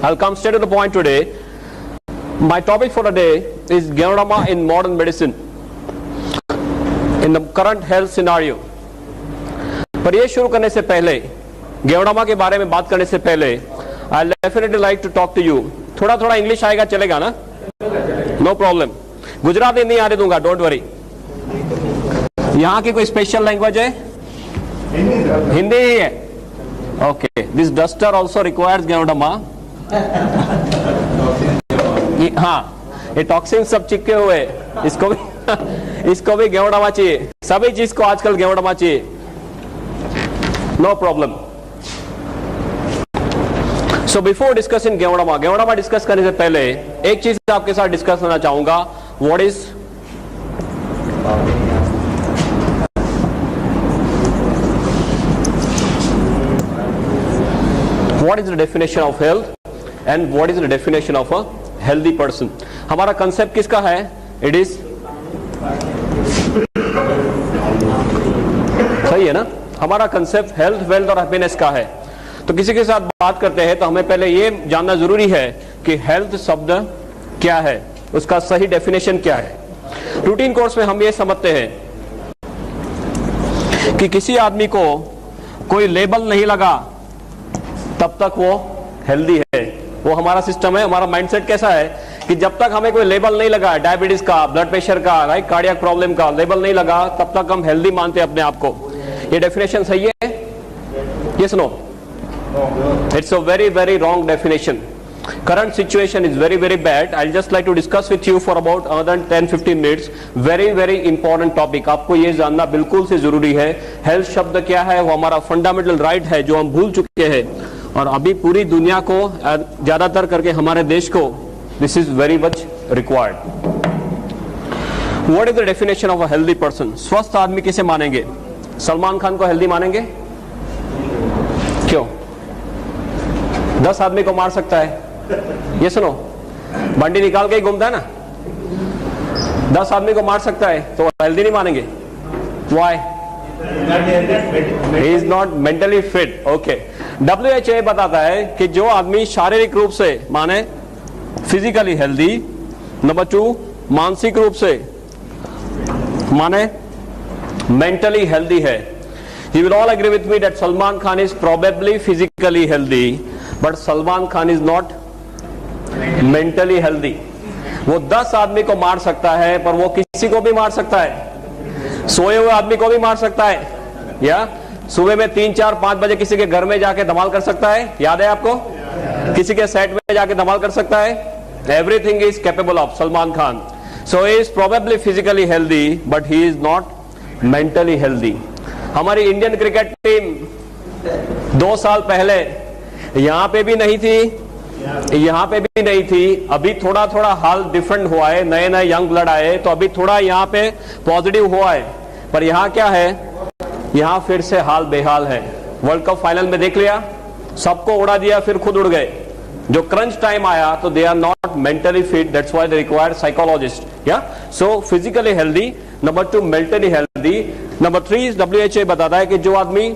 I'll come straight to the point today. My topic for today is Ganoderma in modern medicine, in the current health scenario. पर ये शुरू करने से पहले, Ganoderma के बारे में बात करने से पहले, I'll definitely like to talk to you. थोड़ा थोड़ा इंग्लिश आएगा, चलेगा ना? No problem. गुजराती नहीं आने दूंगा, डोंट वरी. यहाँ की कोई स्पेशल लैंग्वेज है? हिंदी ही है. Okay. This duster also requires Ganoderma. हाँ, ये टॉक्सिन सब चिपके हुए, इसको भी Ganoderma चाहिए. सभी चीज को आजकल Ganoderma चाहिए. No problem. So before discussing Ganoderma discuss करने से पहले एक चीज आपके साथ डिस्कस करना चाहूंगा. What is the definition of health and what is the definition of a healthy person. हमारा कंसेप्ट किसका है? इट इज, सही है ना? हमारा कंसेप्ट हेल्थ, वेल्थ और हैप्पीनेस का है. तो किसी के साथ बात करते हैं तो हमें पहले ये जानना जरूरी है कि हेल्थ शब्द क्या है, उसका सही डेफिनेशन क्या है. रूटीन कोर्स में हम ये समझते हैं कि किसी आदमी को कोई लेबल नहीं लगा तब तक वो हेल्दी है. वो हमारा सिस्टम है. हमारा माइंडसेट कैसा है कि जब तक हमें कोई लेबल नहीं लगा, डायबिटीज का, ब्लड प्रेशर का, राइट, कार्डियक प्रॉब्लम का लेबल नहीं लगा, तब तक हम हेल्दी मानते हैं अपने आप को. ये डेफिनेशन सही है? Yes no? It's a very very wrong definition. Current situation is very very bad. I'll just like to discuss with you for about another 10-15 minutes. Very very important topic. आपको ये जानना बिल्कुल से जरूरी है. हेल्थ शब्द क्या है? वो हमारा फंडामेंटल राइट है जो हम भूल चुके हैं, और अभी पूरी दुनिया को, ज्यादातर करके हमारे देश को, this is very much required. What is the definition of a healthy person? स्वस्थ आदमी किसे मानेंगे? सलमान खान को हेल्दी मानेंगे? क्यों? 10 आदमी को मार सकता है. ये सुनो, बंडी निकाल के ही घूमता है ना. 10 आदमी को मार सकता है तो हेल्दी नहीं मानेंगे. Why? He is not mentally fit. Okay. WHO बताता है कि जो आदमी शारीरिक रूप से, माने फिजिकली हेल्दी, नंबर 2 मानसिक रूप से, माने मेंटली हेल्दी है. You will all agree with me that Salman Khan is probably physically healthy, but Salman Khan is not mentally healthy. वो 10 आदमी को मार सकता है, पर वो किसी को भी मार सकता है. सोए हुए आदमी को भी मार सकता है, या सुबह में 3, 4, 5 बजे किसी के घर में जाके धमाल कर सकता है. याद है आपको? किसी के सेट में जाके धमाल कर सकता है. Everything is capable of Salman Khan. So he is probably physically healthy, but he is not mentally healthy. हमारी इंडियन क्रिकेट टीम 2 साल पहले यहाँ पे भी नहीं थी, यहाँ पे भी नहीं थी. अभी थोड़ा थोड़ा हाल डिफरेंट हुआ है, नए नए यंग ब्लड आए तो अभी थोड़ा यहाँ पे पॉजिटिव हुआ है. पर यहाँ क्या है? यहाँ फिर से हाल बेहाल है. वर्ल्ड कप फाइनल में देख लिया, सबको उड़ा दिया, फिर खुद उड़ गए. जो क्रंच टाइम आया तो they are not mentally fit. That's why they require psychologist. या so physically healthy, number 2 mentally healthy, number 3 WHO बताता है कि जो आदमी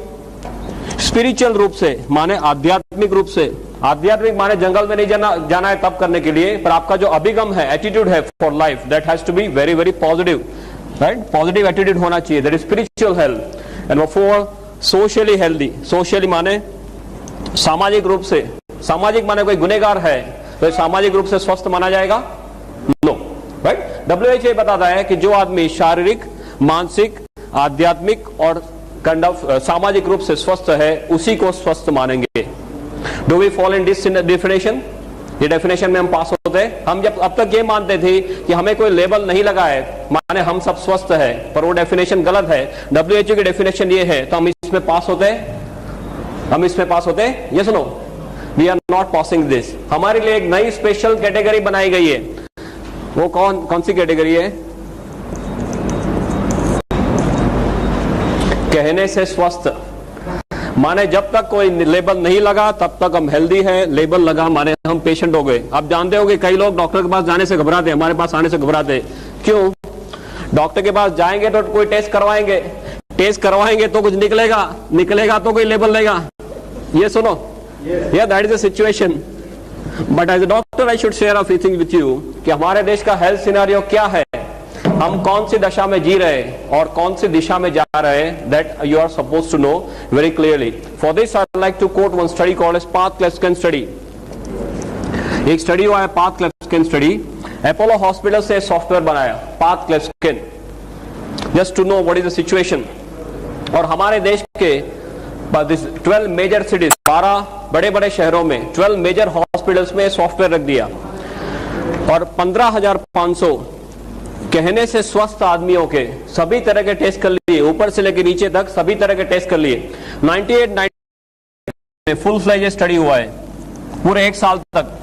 स्पिरिचुअल रूप से, माने आध्यात्मिक रूप से, आध्यात्मिक माने जंगल में नहीं जाना है तब करने के लिए, पर आपका जो अभिगम है, एटीट्यूड है for life, that has to be very very positive, right. Positive attitude होना चाहिए. That is spiritual health. And 4 socially healthy. Socially माने सामाजिक रूप से, सामाजिक माने कोई गुनहगार है तो सामाजिक रूप से स्वस्थ माना जाएगा? No, right. WHO बताता है कि जो आदमी शारीरिक, मानसिक, आध्यात्मिक और काइंड ऑफ सामाजिक रूप से स्वस्थ है, उसी को स्वस्थ मानेंगे. Do we follow in this definition? ये डेफिनेशन में हम पास होते हैं. हम जब अब तक ये मानते थे कि हमें कोई लेबल नहीं लगा है, माने हम सब स्वस्थ है, पर वो डेफिनेशन गलत है. WHO की डेफिनेशन ये है, तो हम इसमें पास होते हैं? हम इसमें पास होते हैं? ये सुनो, we are not passing this. हमारे लिए एक नई स्पेशल कैटेगरी बनाई गई है. वो कौन सी कैटेगरी है? कहने से स्वस्थ. माने जब तक कोई लेबल नहीं लगा तब तक हम हेल्दी हैं, लेबल लगा माने हम पेशेंट हो गए. आप जानते हो कि कई लोग डॉक्टर के पास जाने से घबराते हैं, हमारे पास आने से घबराते हैं. क्यों? डॉक्टर के पास जाएंगे तो कोई टेस्ट करवाएंगे तो कुछ निकलेगा तो कोई लेबल लेगा. ये सुनो, या that is the situation. But as a doctor I should share a few things with you कि हमारे देश का हेल्थ सिनेरियो क्या है, हम कौन सी दशा में जी रहे और कौन सी दिशा में जा रहे हैं, that you are suppose to know very clearly. For this I like to quote one study called as पाथ क्लेफ्स्किन स्टडी. एक स्टडी हुआ है पाथ क्लेफ्स्किन स्टडी. अपोलो हॉस्पिटल से सॉफ्टवेयर बनाया पाथ क्लेफ्स्किन, just to know what is the situation. और हमारे देश के 12 मेजर सिटीज, 12 बड़े बड़े शहरों में 12 मेजर हॉस्पिटल्स में सॉफ्टवेयर रख दिया और 15,500 कहने से स्वस्थ आदमियों के सभी तरह के टेस्ट कर लिए, ऊपर से लेकर नीचे तक सभी तरह के टेस्ट कर लिए. 98 में फुल फ्लेज स्टडी हुआ है पूरे एक साल तक.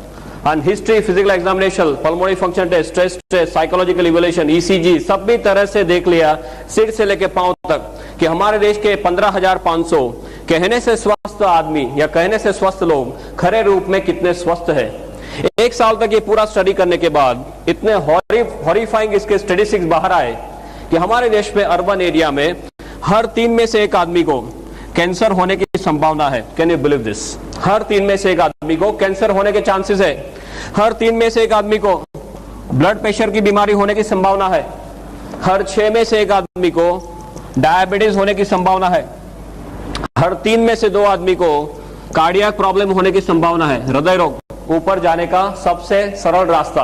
And history, physical examination, pulmonary function test, stress test, psychological evaluation, ECG, सभी तरह से देख लिया सिर से लेकर पांव तक कि हमारे देश के 15,500 कहने से स्वस्थ आदमी या कहने से स्वस्थ लोग खरे रूप में कितने स्वस्थ है. एक साल तक ये पूरा स्टडी करने के बाद इतने हॉरिफाइंग इसके स्टैटिस्टिक्स बाहर आए कि हमारे देश में अर्बन एरिया में हर 3 में से एक आदमी को कैंसर होने की संभावना है. Can you believe this? हर 3 में से एक आदमी को कैंसर होने के चांसेस है. हर 3 में से एक आदमी को ब्लड प्रेशर की बीमारी होने की संभावना है. हर 6 में से एक आदमी को डायबिटीज होने की संभावना है. हर 3 में से 2 आदमी को कार्डियक प्रॉब्लम होने की संभावना है. हृदय रोग ऊपर जाने का सबसे सरल रास्ता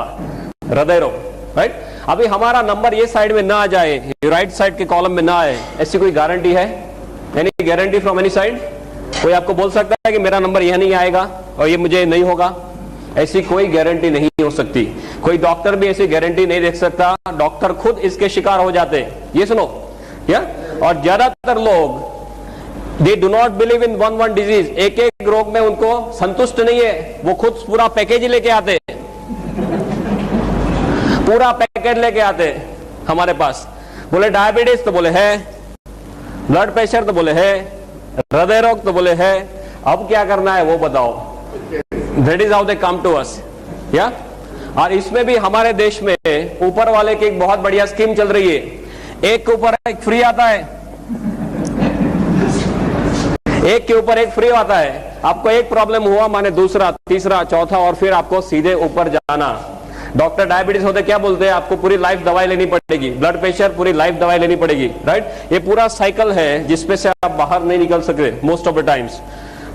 हृदय रोग, राइट. अभी हमारा नंबर ये साइड में ना आ जाए, राइट साइड के कॉलम में ना आए, ऐसी कोई गारंटी है? Any guarantee from any side? कोई आपको बोल सकता है कि मेरा नंबर यह नहीं आएगा और ये मुझे नहीं होगा? ऐसी कोई गारंटी नहीं हो सकती. कोई डॉक्टर भी ऐसी गारंटी नहीं दे सकता. डॉक्टर खुद इसके शिकार हो जाते हैं. ये सुनो या, और ज्यादातर लोग दे do not believe in one disease. एक एक रोग में उनको संतुष्ट नहीं है, वो खुद पूरा पैकेज ही लेके आते, पूरा पैकेज लेके आते हमारे पास. बोले डायबिटीज तो बोले है, ब्लड प्रेशर तो बोले है, हृदय रोग तो बोले है. अब क्या करना है वो बताओ. That is how they come to us. Yeah, और इसमें भी हमारे देश में ऊपर वाले की एक बहुत बढ़िया स्कीम चल रही है. एक के ऊपर एक फ्री आता है, एक के ऊपर एक फ्री आता है. आपको एक प्रॉब्लम हुआ माने दूसरा, तीसरा, चौथा और फिर आपको सीधे ऊपर जाना. डॉक्टर डायबिटीज होते क्या बोलते हैं? आपको पूरी लाइफ दवाई लेनी पड़ेगी. ब्लड प्रेशर पूरी लाइफ दवाई लेनी पड़ेगी, राइट. ये पूरा साइकिल है जिसपे से आप बाहर नहीं निकल सकते most of the times.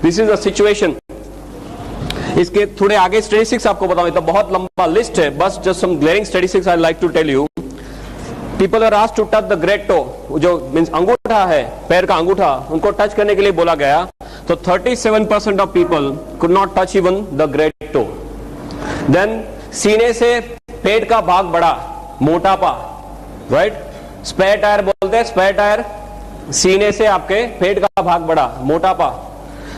This is the situation. इसके थोड़े आगे स्टैटिस्टिक्स आपको बताऊं तो बहुत लंबा लिस्ट है, बस just some glaring statistics I like to tell you. People are asked to touch the great toe, जो मींस अंगूठा है, पैर का अंगूठा, उनको टच करने के लिए बोला गया तो 37% of people could not touch even the great toe. Then सीने से पेट का भाग बड़ा, मोटापा, राइट. स्पेयर टायर बोलते हैं, स्पेयर टायर. सीने से आपके पेट का भाग बड़ा, मोटापा.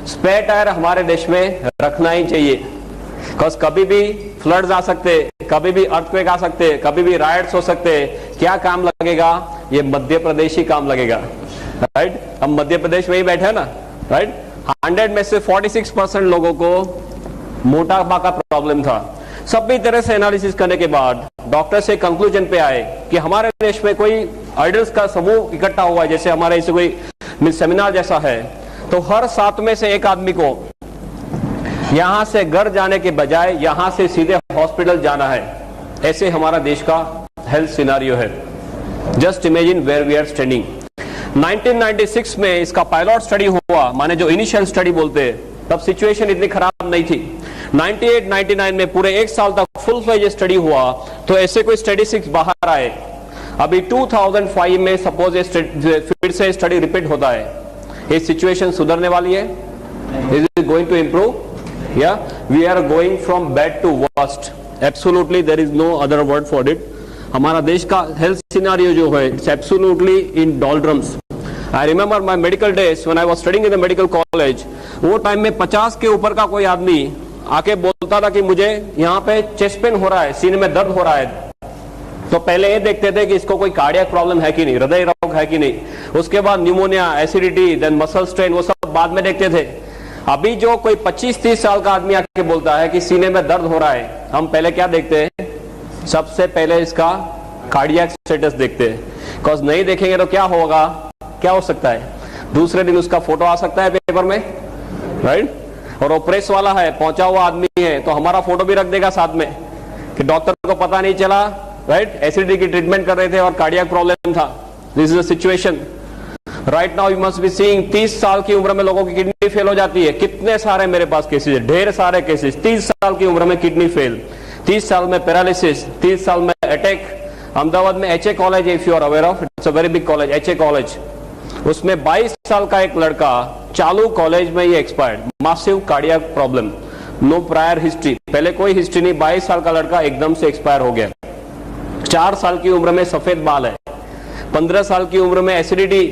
स्पेयर टायर हमारे देश में रखना ही चाहिए, बिकॉज कभी भी फ्लड्स आ सकते, कभी भी अर्थक्वेक आ सकते, कभी भी राइट्स हो सकते. क्या काम लगेगा? ये मध्य प्रदेश ही काम लगेगा, राइट. हम मध्य प्रदेश में ही बैठे हैं ना, राइट. 100 में से 46% लोगों को मोटापा का प्रॉब्लम था. सभी तरह से एनालिसिस करने के बाद डॉक्टर से कंक्लूजन पे आए कि हमारे देश में कोई आइडल्स का समूह इकट्ठा हुआ है, जैसे हमारे इसे कोई सेमिनार जैसा है, तो हर 7 में से एक आदमी को यहां से घर जाने के बजाय यहां से सीधे हॉस्पिटल जाना है. ऐसे हमारा देश का हेल्थ सिनारियो है. Just imagine where we are standing. 1996 में इसका पायलट स्टडी हुआ, माने जो इनिशियल स्टडी बोलते हैं, तब सिचुएशन इतनी खराब नहीं थी. 98-99 में पूरे एक साल तक फुल फ्लेज स्टडी हुआ तो ऐसे कोई स्टैटिस्टिक्स बाहर आए. अभी 2005 में सपोज फिर से स्टडी रिपीट होता है. ये सिचुएशन सुधरने वाली है? Is it going to improve? या we are going from bad to worst. Absolutely there is no other word for it. हमारा देश का हेल्थ सिनेरियो जो है it's absolutely in doldrums. I remember my medical days when I was studying in the medical college. वो time में 50 के ऊपर का कोई आदमी आके बोलता था कि मुझे यहाँ पे चेस्ट पेन हो रहा है, सीने में दर्द हो रहा है, तो पहले ये देखते थे कि इसको कोई कार्डियक प्रॉब्लम है कि नहीं, हृदय रोग है कि नहीं. उसके बाद pneumonia, acidity, then muscle strain, वो सब बाद में देखते थे. अभी जो कोई 25-30 साल का आदमी आके बोलता है कि सीने में दर्द हो रहा है, हम पहले क्या देखते हैं? सबसे पहले इसका कार्डियक स्टेटस देखते हैं. बिकॉज नहीं देखेंगे तो क्या होगा, क्या हो सकता है? दूसरे दिन उसका फोटो आ सकता है पेपर में, राइट. और वो प्रेस वाला है, पहुंचा हुआ आदमी है, तो हमारा फोटो भी रख देगा साथ में कि डॉक्टर को पता नहीं चला, राइट, एसिडिटी की ट्रीटमेंट कर रहे थे और कार्डियक प्रॉब्लम था। This is the situation right now. You must be seeing 30 साल की उम्र में लोगों की किडनी फेल हो जाती है। कितने सारे मेरे पास केसेस है, ढेर सारे केसेस। 30 साल की उम्र में किडनी फेल, 30 साल में पैरालिसिस, 30 साल में अटैक। अहमदाबाद में एचए कॉलेज है, if you are aware of, it's a very big college, HA college. उसमें 22 साल का एक लड़का चालू कॉलेज में ही expired, massive cardiac problem, no prior history, पहले कोई हिस्ट्री नहीं, 22 साल का लड़का एकदम से एक्सपायर हो गया। 4 साल की उम्र में सफेद बाल है, 15 साल की उम्र में एसिडिटी,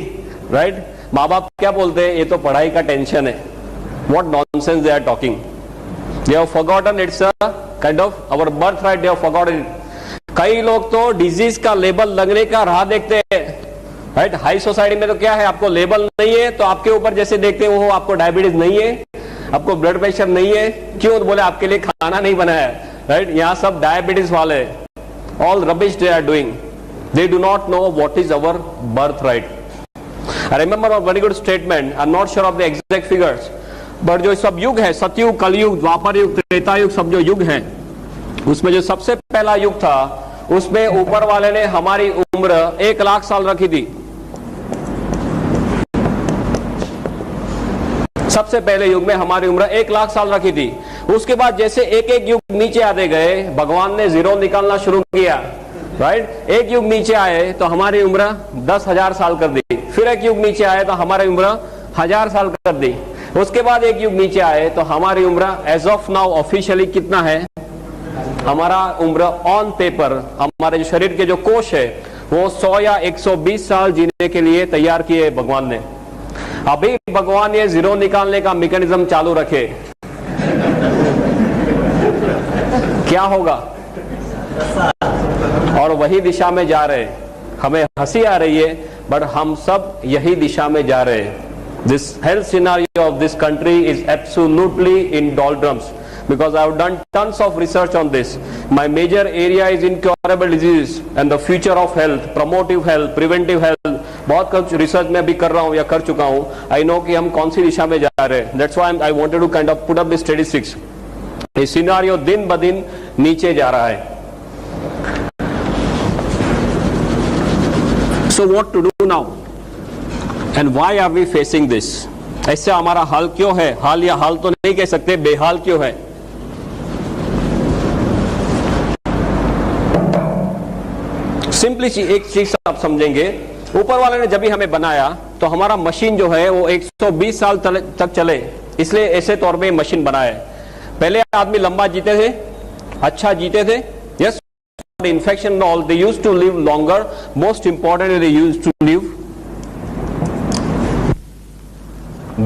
राइट। माँ बाप क्या बोलते हैं, ये तो पढ़ाई का टेंशन है। What nonsense they are talking. They have forgotten it's a kind of our birth right, they have forgotten it. कई लोग तो डिजीज का लेबल लगने का राह देखते हैं, राइट। हाई सोसाइटी में तो क्या है, आपको लेबल नहीं है तो आपके ऊपर जैसे देखते हो, आपको डायबिटीज नहीं है, आपको ब्लड प्रेशर नहीं है, क्यों, बोले आपके लिए खाना नहीं बनाया, राइट। यहाँ सब डायबिटीज वाले, all rubbish they are doing, they do not know what is our birth right. I remember a very good statement, I'm not sure of the exact figures, but जो सब युग है, सतयुग, कलयुग, द्वापर युग, त्रेता युग, सब जो युग हैं, उसमें जो सबसे पहला युग था, उसमें ऊपर वाले ने हमारी उम्र 1 लाख साल रखी थी। सबसे पहले युग में हमारी उम्र 1 लाख साल रखी थी। उसके बाद जैसे एक एक युग नीचे आते गए, भगवान ने जीरो निकालना शुरू किया, राइट। एक युग नीचे आए तो हमारी उम्र 10,000 साल कर दी, फिर एक युग नीचे आए तो हमारी उम्र 1000 साल कर दी, उसके बाद एक युग नीचे आए तो हमारी उम्र एज ऑफ नाउ ऑफिशियली कितना है, हमारा उम्र ऑन पेपर, हमारे जो शरीर के जो कोश है वो 100 या 120 साल जीने के लिए तैयार किए भगवान ने। अभी भगवान ये जीरो निकालने का मैकेनिज्म चालू रखे, क्या होगा, और वही दिशा में जा रहे। हमें हंसी आ रही है, बट हम सब यही दिशा में जा रहे हैं। This health scenario of this country is absolutely in doldrums because I have done tons of research on this. My major area is incurable diseases and the future of health, promotive health, preventive health. बहुत कुछ research में भी कर रहा हूँ या कर चुका हूँ। I know कि हम कौन सी दिशा में जा रहे हैं। That's why I wanted to kind of put up the statistics. ये सिनारियो दिन ब दिन नीचे जा रहा है। So what to do now? And why are we facing this? ऐसे हमारा हाल क्यों है, हाल या हाल तो नहीं कह सकते, बेहाल क्यों है? सिंपली एक चीज आप समझेंगे, ऊपर वाले ने जब भी हमें बनाया तो हमारा मशीन जो है वो 120 साल तक चले, इसलिए ऐसे तौर पे मशीन बनाया है। पहले आदमी लंबा जीते थे, अच्छा जीते थे, yes, infection and all, they used to live longer. Most importantly, they used to live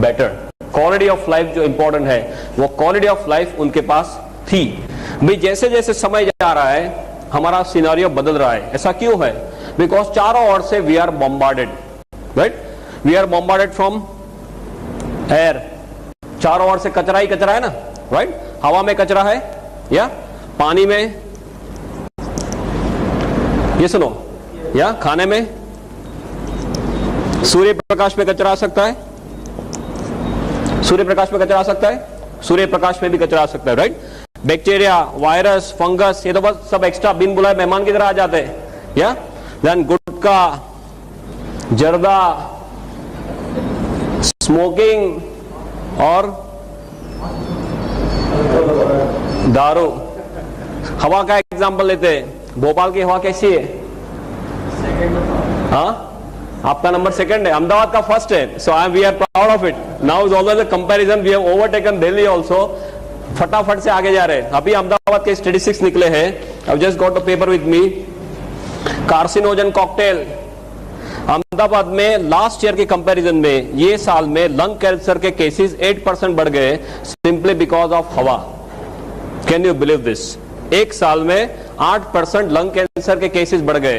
better. Quality of life जो important है, वो quality of life उनके पास थी। भी जैसे जैसे समय जा रहा है, हमारा सिनारियो बदल रहा है। ऐसा क्यों है? Because चारों ओर से we are bombarded, right? We are bombarded from air. चारों ओर से कचरा ही कचरा है ना, right? हवा में कचरा है, या पानी में, ये सुनो, या खाने में, सूर्य प्रकाश में कचरा आ सकता है, सूर्य प्रकाश में कचरा आ सकता है, सूर्य प्रकाश में भी कचरा आ सकता है, राइट। बैक्टीरिया, वायरस, फंगस, ये तो बस सब एक्स्ट्रा बिन बुलाए मेहमान की तरह आ जाते हैं, या देन गुटखा, जर्दा, स्मोकिंग और दारू। हवा का एग्जांपल लेते हैं, भोपाल की हवा कैसी है? हाँ, आपका नंबर सेकंड है, अहमदाबाद का फर्स्ट है। So we are proud of it. Now is always a comparison, we have overtaken Delhi also. फटाफट से आगे जा रहे हैं। अभी अहमदाबाद के स्टैटिस्टिक्स निकले हैं, I just got a paper with me. Carcinogen cocktail, Ahmedabad में लास्ट ईयर के कंपैरिजन में ये साल में लंग कैंसर के केसेस 8% बढ़ गए, सिंपली बिकॉज ऑफ हवा। Can you believe this? एक साल में 8% लंग कैंसर के केसेस बढ़ गए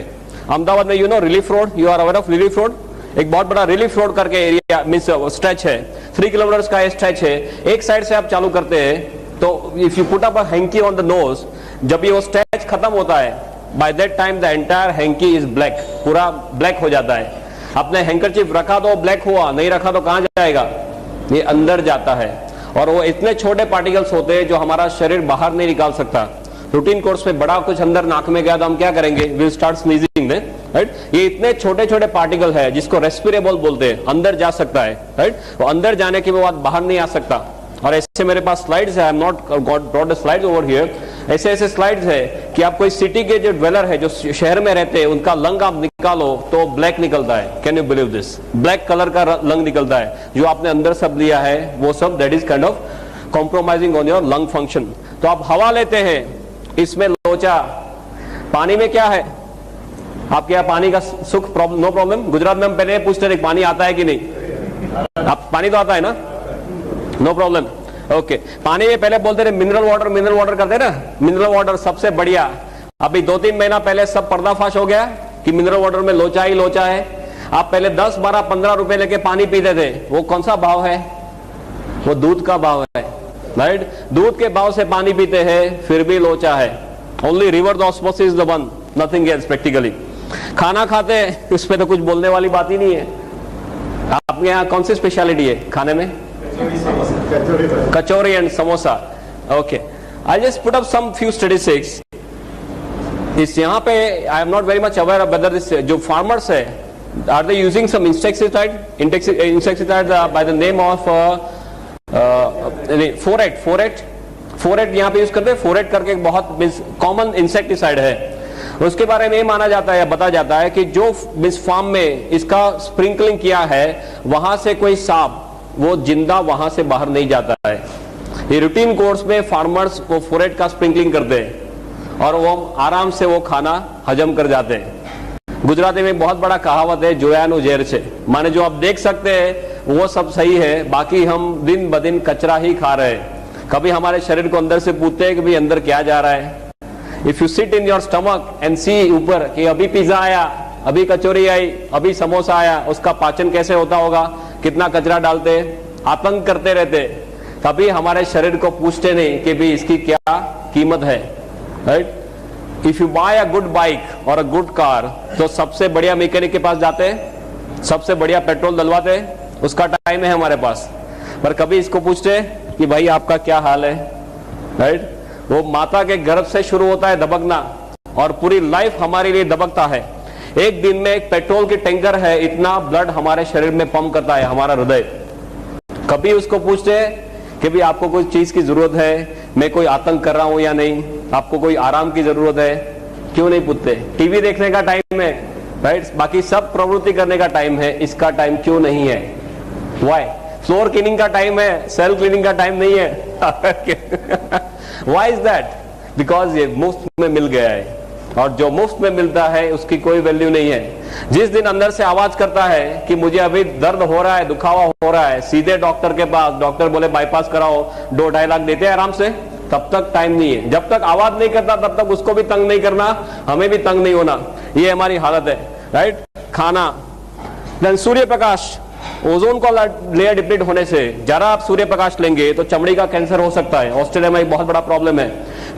अहमदाबाद में। You know relief road, you are aware of relief road? एक बहुत बड़ा रिलीफ रोड करके एरिया मींस स्ट्रेच है, 3 किलोमीटर का स्ट्रेच है। एक साइड से आप चालू करते हैं तो if you put up a hanky on the nose, जब ये वो स्ट्रेच खत्म होता है, by that time the entire hanky is black, पूरा ब्लैक हो जाता है। आपने हैंकरचीफ रखा तो ब्लैक हुआ, नहीं रखा तो कहां जाएगा? ये अंदर जाता है। और वो इतने छोटे पार्टिकल्स होते हैं जो हमारा शरीर बाहर नहीं निकाल सकता। रूटीन कोर्स में बड़ा कुछ अंदर नाक में गया तो हम क्या करेंगे, विल स्टार्ट स्नीजिंग, राइट। ये इतने छोटे छोटे पार्टिकल है जिसको रेस्पिरेबल बोलते हैं, अंदर जा सकता है, राइट। वो अंदर जाने के बाद बाहर नहीं आ सकता। और ऐसे मेरे पास स्लाइड्स है, I am not brought the slides over here. ऐसे ऐसे स्लाइड्स है कि आप कोई सिटी के जो ड्वेलर है, जो शहर में रहते हैं, उनका लंग आप निकालो तो ब्लैक निकलता है। Can you believe this? Black colour का लंग निकलता है। जो आपने अंदर सब लिया है वो सब, that is kind of compromising on your lung function. तो आप हवा लेते हैं, इसमें लोचा। पानी में क्या है आपके यहाँ? पानी का सुख नो प्रॉब्लम। गुजरात में हम पहले पूछते थे पानी आता है कि नहीं। आप पानी तो आता है ना, नो प्रॉब्लम, ओके। पानी में पहले बोलते थे मिनरल वाटर करते ना, मिनरल वाटर सबसे बढ़िया। अभी 2-3 महीना पहले सब पर्दाफाश हो गया कि मिनरल वाटर में लोचा ही लोचा है। आप पहले 10, 12, 15 रुपए लेके पानी पीते थे, वो कौन सा भाव है? वो दूध का भाव है, राइट। दूध के भाव से पानी पीते हैं, फिर भी लोचा है। Only reverse osmosis is the one, nothing else practically. खाना खाते हैं, उस पर तो कुछ बोलने वाली बात ही नहीं है। आपके यहाँ कौन सी स्पेशलिटी है खाने में? Kachori and samosa, okay. I just put up some few statistics. इस यहाँ पे I am not very much aware of whether this, जो फार्मर्स है, are they using some insecticide by the name of phorate यहाँ पे यूज करते हैं। फोरेट करके एक बहुत कॉमन इंसेक्टिसाइड है। उसके बारे में माना जाता है, बताया जाता है कि जो इस फार्म में इसका स्प्रिंकलिंग किया है, वहां से कोई सांप वो जिंदा वहां से बाहर नहीं जाता है। ये रूटीन कोर्स में फार्मर्स वो फोरेट का स्प्रिंकलिंग करते हैं और वो आराम से वो खाना हजम कर जाते हैं। गुजराती में बहुत बड़ा कहावत है, जोयानु जेर छे, माने जो आप देख सकते हैं वो सब सही है, बाकी हम दिन ब दिन कचरा ही खा रहे हैं। कभी हमारे शरीर को अंदर से पूछते हैं कि भाई अंदर क्या जा रहा है। If you sit in your stomach and see ऊपर कि अभी पिज्जा आया, अभी कचौरी आई, अभी समोसा आया, उसका पाचन कैसे होता होगा, कितना कचरा डालते, आतंक करते रहते। कभी हमारे शरीर को पूछते नहीं कि भाई इसकी क्या कीमत है, right. If you buy a good bike और अ गुड कार, तो सबसे बढ़िया मैकेनिक के पास जाते हैं, सबसे बढ़िया पेट्रोल डलवाते, उसका टाइम है हमारे पास। पर कभी इसको पूछते कि भाई आपका क्या हाल है, राइट। वो माता के गर्भ से शुरू होता है दबकना और पूरी लाइफ हमारे लिए दबकता है। एक दिन में एक पेट्रोल की टैंकर है, इतना ब्लड हमारे शरीर में पंप करता है हमारा हृदय। कभी उसको पूछते हैं कि भाई आपको कोई चीज की जरूरत है, मैं कोई आतंक कर रहा हूं या नहीं, आपको कोई आराम की जरूरत है, क्यों नहीं पूछते? टीवी देखने का टाइम है, राइट, बाकी सब प्रवृत्ति करने का टाइम है, इसका टाइम क्यों नहीं है? व्हाई? फ्लोर क्लीनिंग का टाइम है, सेल क्लीनिंग का टाइम नहीं है। Why is that? बिकॉज ये मुफ्त में मिल गया है और जो मुफ्त में मिलता है उसकी कोई वैल्यू नहीं है। जिस दिन अंदर से आवाज करता है कि मुझे अभी दर्द हो रहा है, दुखावा हो रहा है, सीधे डॉक्टर के पास, डॉक्टर बोले बाईपास कराओ, 2-2.5 लाख देते हैं आराम से, तब तक टाइम नहीं है। जब तक आवाज नहीं करता तब तक उसको भी तंग नहीं करना, हमें भी तंग नहीं होना, ये हमारी हालत है, राइट। खाना, देन सूर्य प्रकाश, ओजोन का लेयर डिप्लीट होने से जरा आप सूर्य प्रकाश लेंगे तो चमड़ी का कैंसर हो सकता है। ऑस्ट्रेलिया में एक बहुत बड़ा प्रॉब्लम है।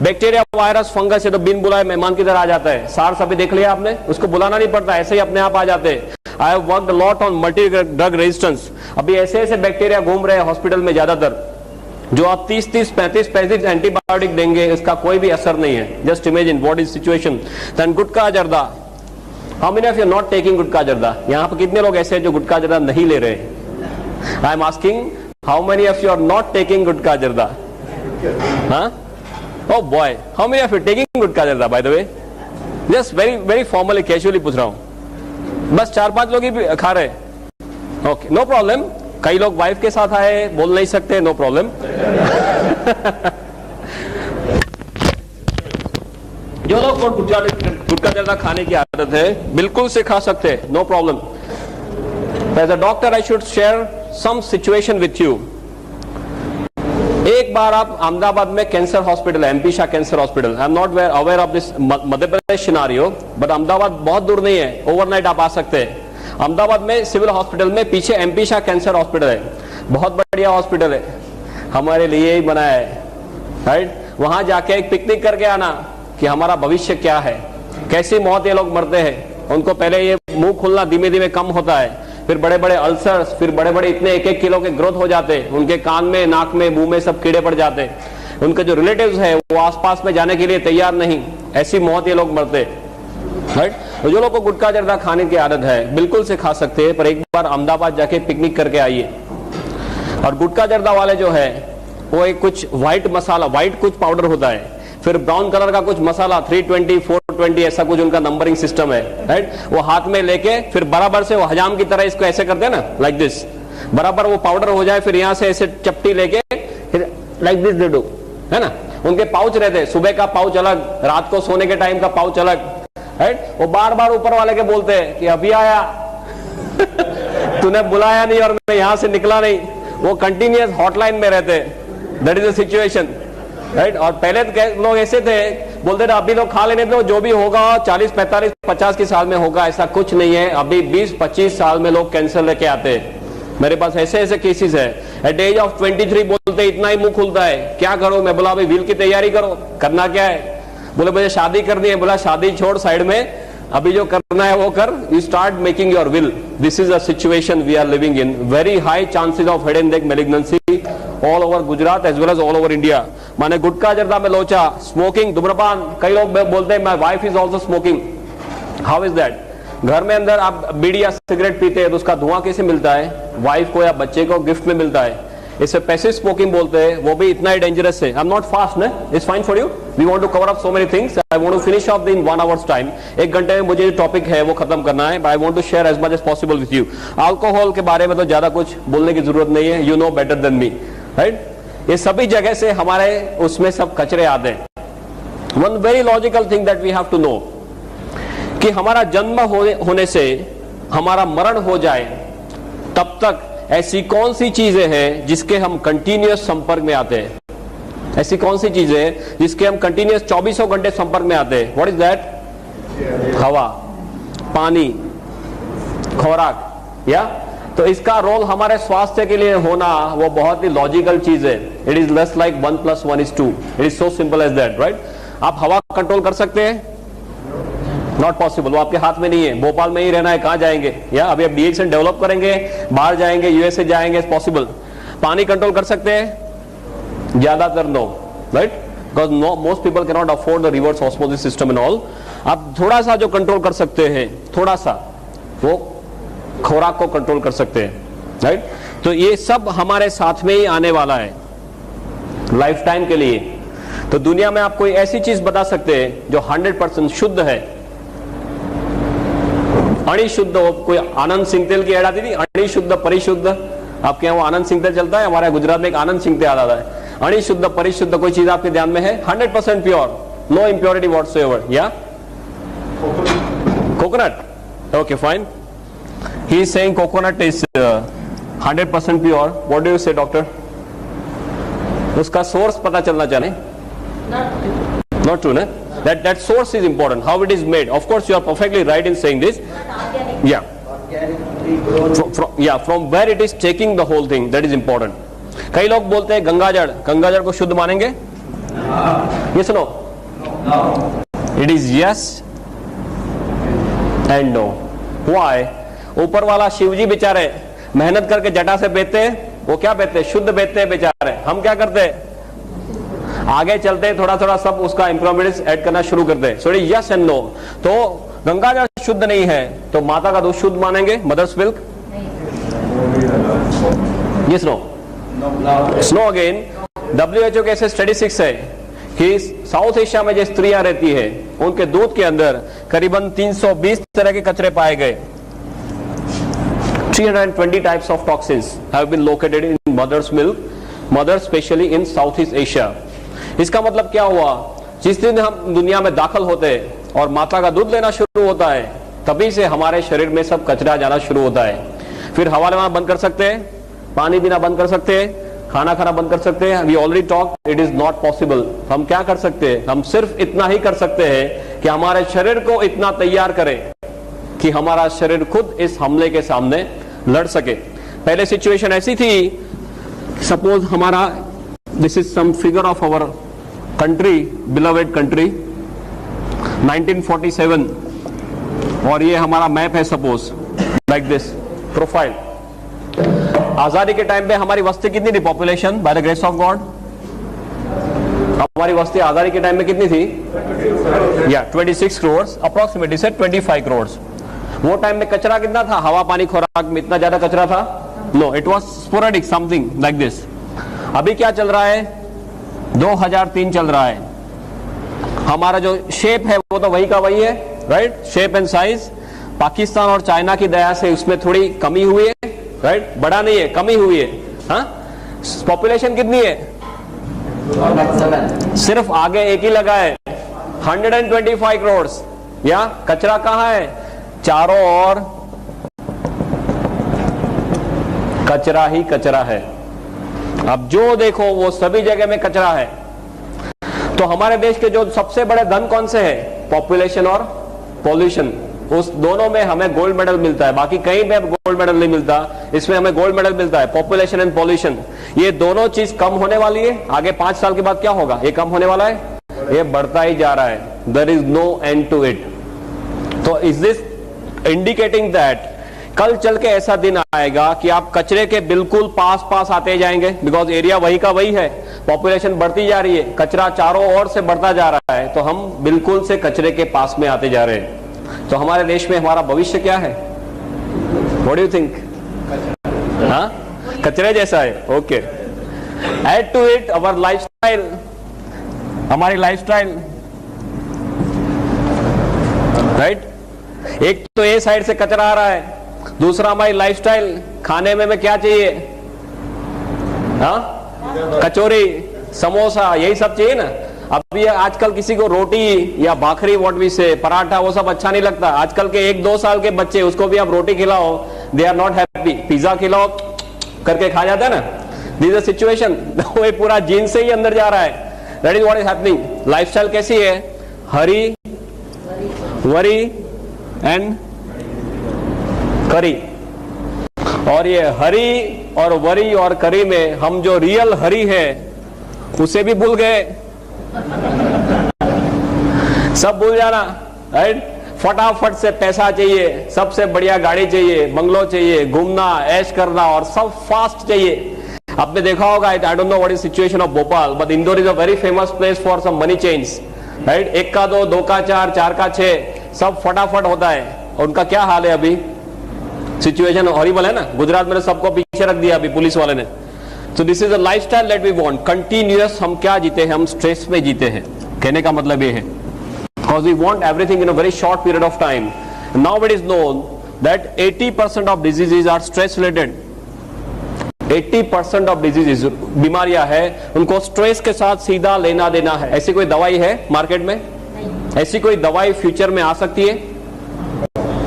बैक्टीरिया, वायरस, फंगस, ये तो बिन बुलाए मेहमान की तरह आ जाता है। सार्स अभी देख लिया आपने, उसको बुलाना नहीं पड़ता, ऐसे ही अपने आप आ जाते हैं। I have worked lot on multi drug resistance. अभी ऐसे ऐसे बैक्टीरिया घूम रहे हैं हॉस्पिटल में ज्यादातर, जो आप 30-30, 35-35 एंटीबायोटिक देंगे, इसका कोई भी असर नहीं है। Just imagine what is situation. Then gutkha zarda, how many of you not taking gutkha zarda? यहाँ पर कितने लोग ऐसे हैं जो गुटखा जर्दा नहीं ले रहे? I am asking how many of you are not taking gutkha zarda? हाँ? Oh boy, how many of you taking गुटखा जर्दा by the way? Just very formally, casually पूछ रहा हूँ। बस 4-5 लोग ही खा रहे। Okay, no problem. कई लोग वाइफ के साथ आए, बोल नहीं सकते, नो प्रॉब्लम। जो लोग को गुटखा जर्दा खाने की आदत है, बिल्कुल से खा सकते हैं, no problem. As a doctor, I should share some situation with you. एक बार आप अहमदाबाद में कैंसर हॉस्पिटल है, MP Shah cancer hospital. I am not aware of this Madhya Pradesh scenario, but Ahmedabad बहुत दूर नहीं है, ओवरनाइट आप आ सकते हैं। अहमदाबाद में सिविल हॉस्पिटल में पीछे एमपी शाह कैंसर हॉस्पिटल है, बहुत बढ़िया हॉस्पिटल है, हमारे लिए ही बनाया है, राइट। वहां जाके एक पिकनिक करके आना कि हमारा भविष्य क्या है, कैसी मौत ये लोग मरते हैं। उनको पहले ये मुंह खुलना धीमे धीमे कम होता है, फिर बड़े बड़े अल्सर्स, फिर बड़े बड़े इतने 1-1 किलो के ग्रोथ हो जाते, उनके कान में, नाक में, मुंह में सब कीड़े पड़ जाते, उनके जो रिलेटिव्स है वो आसपास में जाने के लिए तैयार नहीं, ऐसी मौत ये लोग मरते, राइट। तो जो लोग को गुटखा जर्दा खाने की आदत है बिल्कुल से खा सकते हैं, पर एक बार अहमदाबाद जाके पिकनिक करके आइए। और गुटखा जर्दा वाले जो है वो एक कुछ व्हाइट मसाला, व्हाइट कुछ पाउडर होता है, फिर ब्राउन कलर का कुछ मसाला 320, 420 ऐसा कुछ उनका नंबरिंग सिस्टम है, राइट। वो हाथ में लेके फिर बराबर से वो हजाम की तरह इसको ऐसे करते हैं ना, लाइक दिस, बराबर वो पाउडर हो जाए, फिर यहाँ से ऐसे चपटी लेके फिर लाइक दिस दे दो, है ना। उनके पाउच रहते, सुबह का पाउच अलग, रात को सोने के टाइम का पाउच अलग, राइट। वो बार बार ऊपर वाले के बोलते हैं कि अभी आया तूने बुलाया नहीं और मैं यहां से निकला नहीं। वो कंटिन्यूअस हॉटलाइन में रहते, that is the situation, right. और पहले लोग ऐसे थे, बोलते थे अभी लोग खा लेने दो, जो भी होगा 40, 45, 50 के साल में होगा, ऐसा कुछ नहीं है। अभी 20-25 साल में लोग कैंसर लेके आते हैं। मेरे पास ऐसे ऐसे केसेस है, एट एज ऑफ 23 बोलते इतना ही मुंह खुलता है, क्या करो। मैं बोला अभी व्हील की तैयारी करो, करना क्या है। बोले मुझे शादी करनी है, बोला शादी छोड़ साइड में, अभी जो करना है वो कर, you start making your will. This is a situation we are living in, very high chances of head and neck malignancy all over Gujarat as well as all over India. माने गुटखा जर्दा में लोचा, स्मोकिंग, धूम्रपान, कई लोग बोलते हैं my wife is also smoking, how is that. घर में अंदर आप बीड़ी या सिगरेट पीते हैं तो उसका धुआं कैसे मिलता है, वाइफ को या बच्चे को गिफ्ट में मिलता है, इसे पैसिव स्मोकिंग बोलते हैं, वो भी इतना ही डेंजरस है। आई एम नॉट फास्ट, ना, it's fine for you, we want to cover up so many things, I want to finish off in 1 hours time. 1 घंटे में मुझे जो टॉपिक है वो खत्म करना है, I want to share as much as possible with you. Alcohol के बारे में तो ज्यादा कुछ बोलने की जरूरत नहीं है, you know better than me, right. ये सभी जगह से हमारे उसमें सब कचरे आते हैं। One very logical thing that we have to know कि हमारा जन्म होने से हमारा मरण हो जाए तब तक ऐसी कौन सी चीजें हैं जिसके हम कंटिन्यूअस संपर्क में आते हैं, ऐसी कौन सी चीजें हैं जिसके हम कंटिन्यूअस 24 घंटे संपर्क में आते हैं। What is that? हवा, पानी, खुराक, या तो इसका रोल हमारे स्वास्थ्य के लिए होना वो बहुत ही लॉजिकल चीज है। It is less like 1 + 1 = 2, it is so simple as that, right. आप हवा कंट्रोल कर सकते हैं? नॉट पॉसिबल, वो आपके हाथ में नहीं है। भोपाल में ही रहना है, कहां जाएंगे, या अभी आप डीएक्सन डेवलप करेंगे, बाहर जाएंगे, यूएसए जाएंगे, पॉसिबल। पानी कंट्रोल कर सकते हैं? ज्यादातर no, right, because most people can not afford the reverse osmosis system and all. आप थोड़ा सा जो कंट्रोल कर सकते हैं, थोड़ा सा, वो खुराक को कंट्रोल कर सकते हैं, राइट। तो ये सब हमारे साथ में ही आने वाला है लाइफ टाइम के लिए। तो दुनिया में आप कोई ऐसी चीज बता सकते हैं जो 100% शुद्ध है, अणिशुद्ध हो? कोई आनंद सिंह तेल की ऐड आती थी, अणिशुद्ध परिशुद्ध, आपके यहाँ वो आनंद सिंह तेल चलता है, हमारे गुजरात में एक आनंद सिंह तेल आता है। अणिशुद्ध परिशुद्ध कोई चीज आपके ध्यान में है? 100% प्योर, नो इम्प्योरिटी व्हाटसोएवर, या coconut? Okay fine, he is saying coconut is 100% pure. What do you से डॉक्टर? उसका सोर्स पता चलना चाहिए। Not true, na? That source is important. How it is made. Of course, you are perfectly right in saying this. Yeah. From where it is taking the whole thing, that is important. कई लोग बोलते हैं गंगाजल को शुद्ध मानेंगे? Yes or no? It is yes and no. Why? ऊपर वाला शिवजी बेचारे मेहनत करके जटा से बेचते हैं, वो क्या बेचते हैं? शुद्ध बेचते हैं बेचारे। हम क्या करते हैं? आगे चलते थोड़ा थोड़ा सब उसका इंप्रूवमेंट्स ऐड करना शुरू करते हैं। So yes and no. तो गंगाजल शुद्ध नहीं है तो माता का दूध शुद्ध मानेंगे, mother's milk? Yes no? No again. WHO के ऐसे स्टैटिस्टिक्स है कि साउथ एशिया में जो स्त्रियां रहती है उनके दूध के अंदर करीबन 320 तरह के कचरे पाए गए। 320 types of toxins have been located in mother's milk, mother especially in Southeast Asia. इसका मतलब क्या हुआ? जिस दिन हम दुनिया में दाखिल होते हैं और माता का दूध लेना शुरू होता है, तभी से हमारे शरीर में सब कचरा जाना शुरू होता है। फिर हवा लेना बंद कर सकते हैं, पानी पीना बंद कर सकते हैं, खाना खाना बंद कर सकते हैं। We already talk, it is not possible. हम क्या कर सकते हैं? हम सिर्फ इतना ही कर सकते हैं कि हमारे शरीर को इतना तैयार करें कि हमारा शरीर खुद इस हमले के सामने लड़ सके। पहले सिचुएशन ऐसी थी, सपोज हमारा, this is some figure of our country, beloved country, 1947, और ये हमारा मैप है, सपोज लाइक दिस, प्रोफाइल। आजादी के टाइम पे हमारी वस्ती कितनी थी? Population by the grace of God, हमारी वस्ती आजादी के टाइम में कितनी थी? 26 करोड़ अप्रोक्सीमेटली से 25 करोड़। वो टाइम में कचरा कितना था? हवा पानी खुराक में इतना ज्यादा कचरा था? No, it was sporadic something like this. अभी क्या चल रहा है? 2003 चल रहा है। हमारा जो शेप है वो तो वही का वही है, right? Shape and size Pakistan और चाइना की दया से उसमें थोड़ी कमी हुई है, राइट? बड़ा नहीं है, कमी हुई है। हाँ, पॉपुलेशन कितनी है? सिर्फ आगे एक ही लगा है, 125 करोड़। या कचरा कहां है? चारों ओर कचरा ही कचरा है। अब जो देखो वो सभी जगह में कचरा है। तो हमारे देश के जो सबसे बड़े धन कौन से हैं? पॉपुलेशन और पॉल्यूशन। उस दोनों में हमें गोल्ड मेडल मिलता है, बाकी कहीं पे गोल्ड मेडल नहीं मिलता। इसमें हमें गोल्ड मेडल मिलता है, पॉपुलेशन एंड पॉल्यूशन। ये दोनों चीज कम होने वाली है। आगे 5 साल के बाद क्या होगा? ये कम होने वाला है, ये बढ़ता ही जा रहा है। There is no end to it. तो इज दिस इंडिकेटिंग दैट कल चल के ऐसा दिन आएगा कि आप कचरे के बिल्कुल पास आते जाएंगे, बिकॉज एरिया वही का वही है, पॉपुलेशन बढ़ती जा रही है, कचरा चारों ओर से बढ़ता जा रहा है, तो हम बिल्कुल से कचरे के पास में आते जा रहे हैं। तो हमारे देश में हमारा भविष्य क्या है? What do you think? हाँ, कचरे जैसा है। Okay, add to it our lifestyle, हमारी लाइफस्टाइल, राइट? एक तो ए साइड से कचरा आ रहा है, दूसरा हमारी लाइफस्टाइल। खाने में क्या चाहिए? हाँ, कचौरी समोसा यही सब चाहिए ना। अब ये आजकल किसी को रोटी या भाखरी, व्हाट वी से, पराठा, वो सब अच्छा नहीं लगता। आजकल के 1-2 साल के बच्चे, उसको भी आप रोटी खिलाओ, they are not happy. Pizza खिलाओ करके खा जाता है ना। This is situation. वो पूरा जीन से ही अंदर जा रहा है। That is what is happening. Lifestyle कैसी है? हरी, वरी एंड करी। और ये हरी और वरी और करी में हम जो रियल हरी है उसे भी भूल गए। सब भूल जाना, राइट? फटाफट से पैसा चाहिए, सबसे बढ़िया गाड़ी चाहिए, बंगलो चाहिए, घूमना, ऐश करना, और सब फास्ट चाहिए। आपने देखा होगा, I don't know what is situation of Bhopal, but Indore is a very famous place for some money change, right? 1 का 2, 2 का 4, 4 का 6, सब फटाफट होता है। और उनका क्या हाल है अभी? सिचुएशन हॉरिबल है ना। गुजरात में सबको पीछे रख दिया अभी पुलिस वाले ने। So this is a lifestyle that we want. Continuous हम क्या जीते हैं? हम स्ट्रेस में जीते हैं। कहने का मतलब ये है, because we want everything in a very short period of time. Now it is known that 80% of diseases are stress related. 80% of diseases, बीमारियां है, उनको स्ट्रेस के साथ सीधा लेना देना है। ऐसी कोई दवाई है मार्केट में? ऐसी कोई दवाई फ्यूचर में आ सकती है?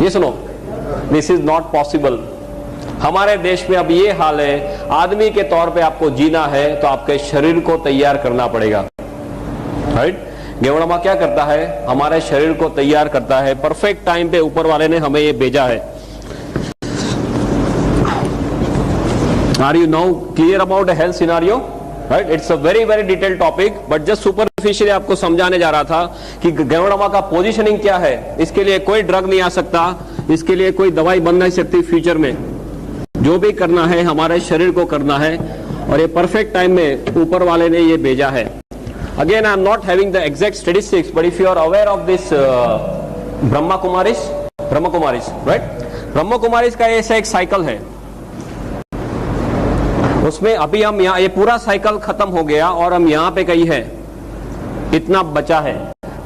ये सुनो, दिस इज नॉट पॉसिबल। हमारे देश में अब ये हाल है, आदमी के तौर पे आपको जीना है तो आपके शरीर को तैयार करना पड़ेगा, राइट? गेवड़मा क्या करता है? हमारे शरीर को तैयार करता है। परफेक्ट टाइम पे ऊपर वाले ने हमें ये भेजा है। Are you now clear about health scenario? Right, it's a very very detailed topic, but just superficially आपको समझाने जा रहा था कि गेवड़मा का पोजीशनिंग क्या है। इसके लिए कोई ड्रग नहीं आ सकता, इसके लिए कोई दवाई बन नहीं सकती फ्यूचर में। जो भी करना है हमारे शरीर को करना है, और ये परफेक्ट टाइम में ऊपर वाले ने ये भेजा है। Again I am not having the exact statistics, but if you are aware of this Brahma Kumaris, right? Brahma Kumaris का ऐसा एक साइकिल है, उसमें अभी हम यहाँ, ये पूरा साइकिल खत्म हो गया और हम यहाँ पे कहीं है, इतना बचा है।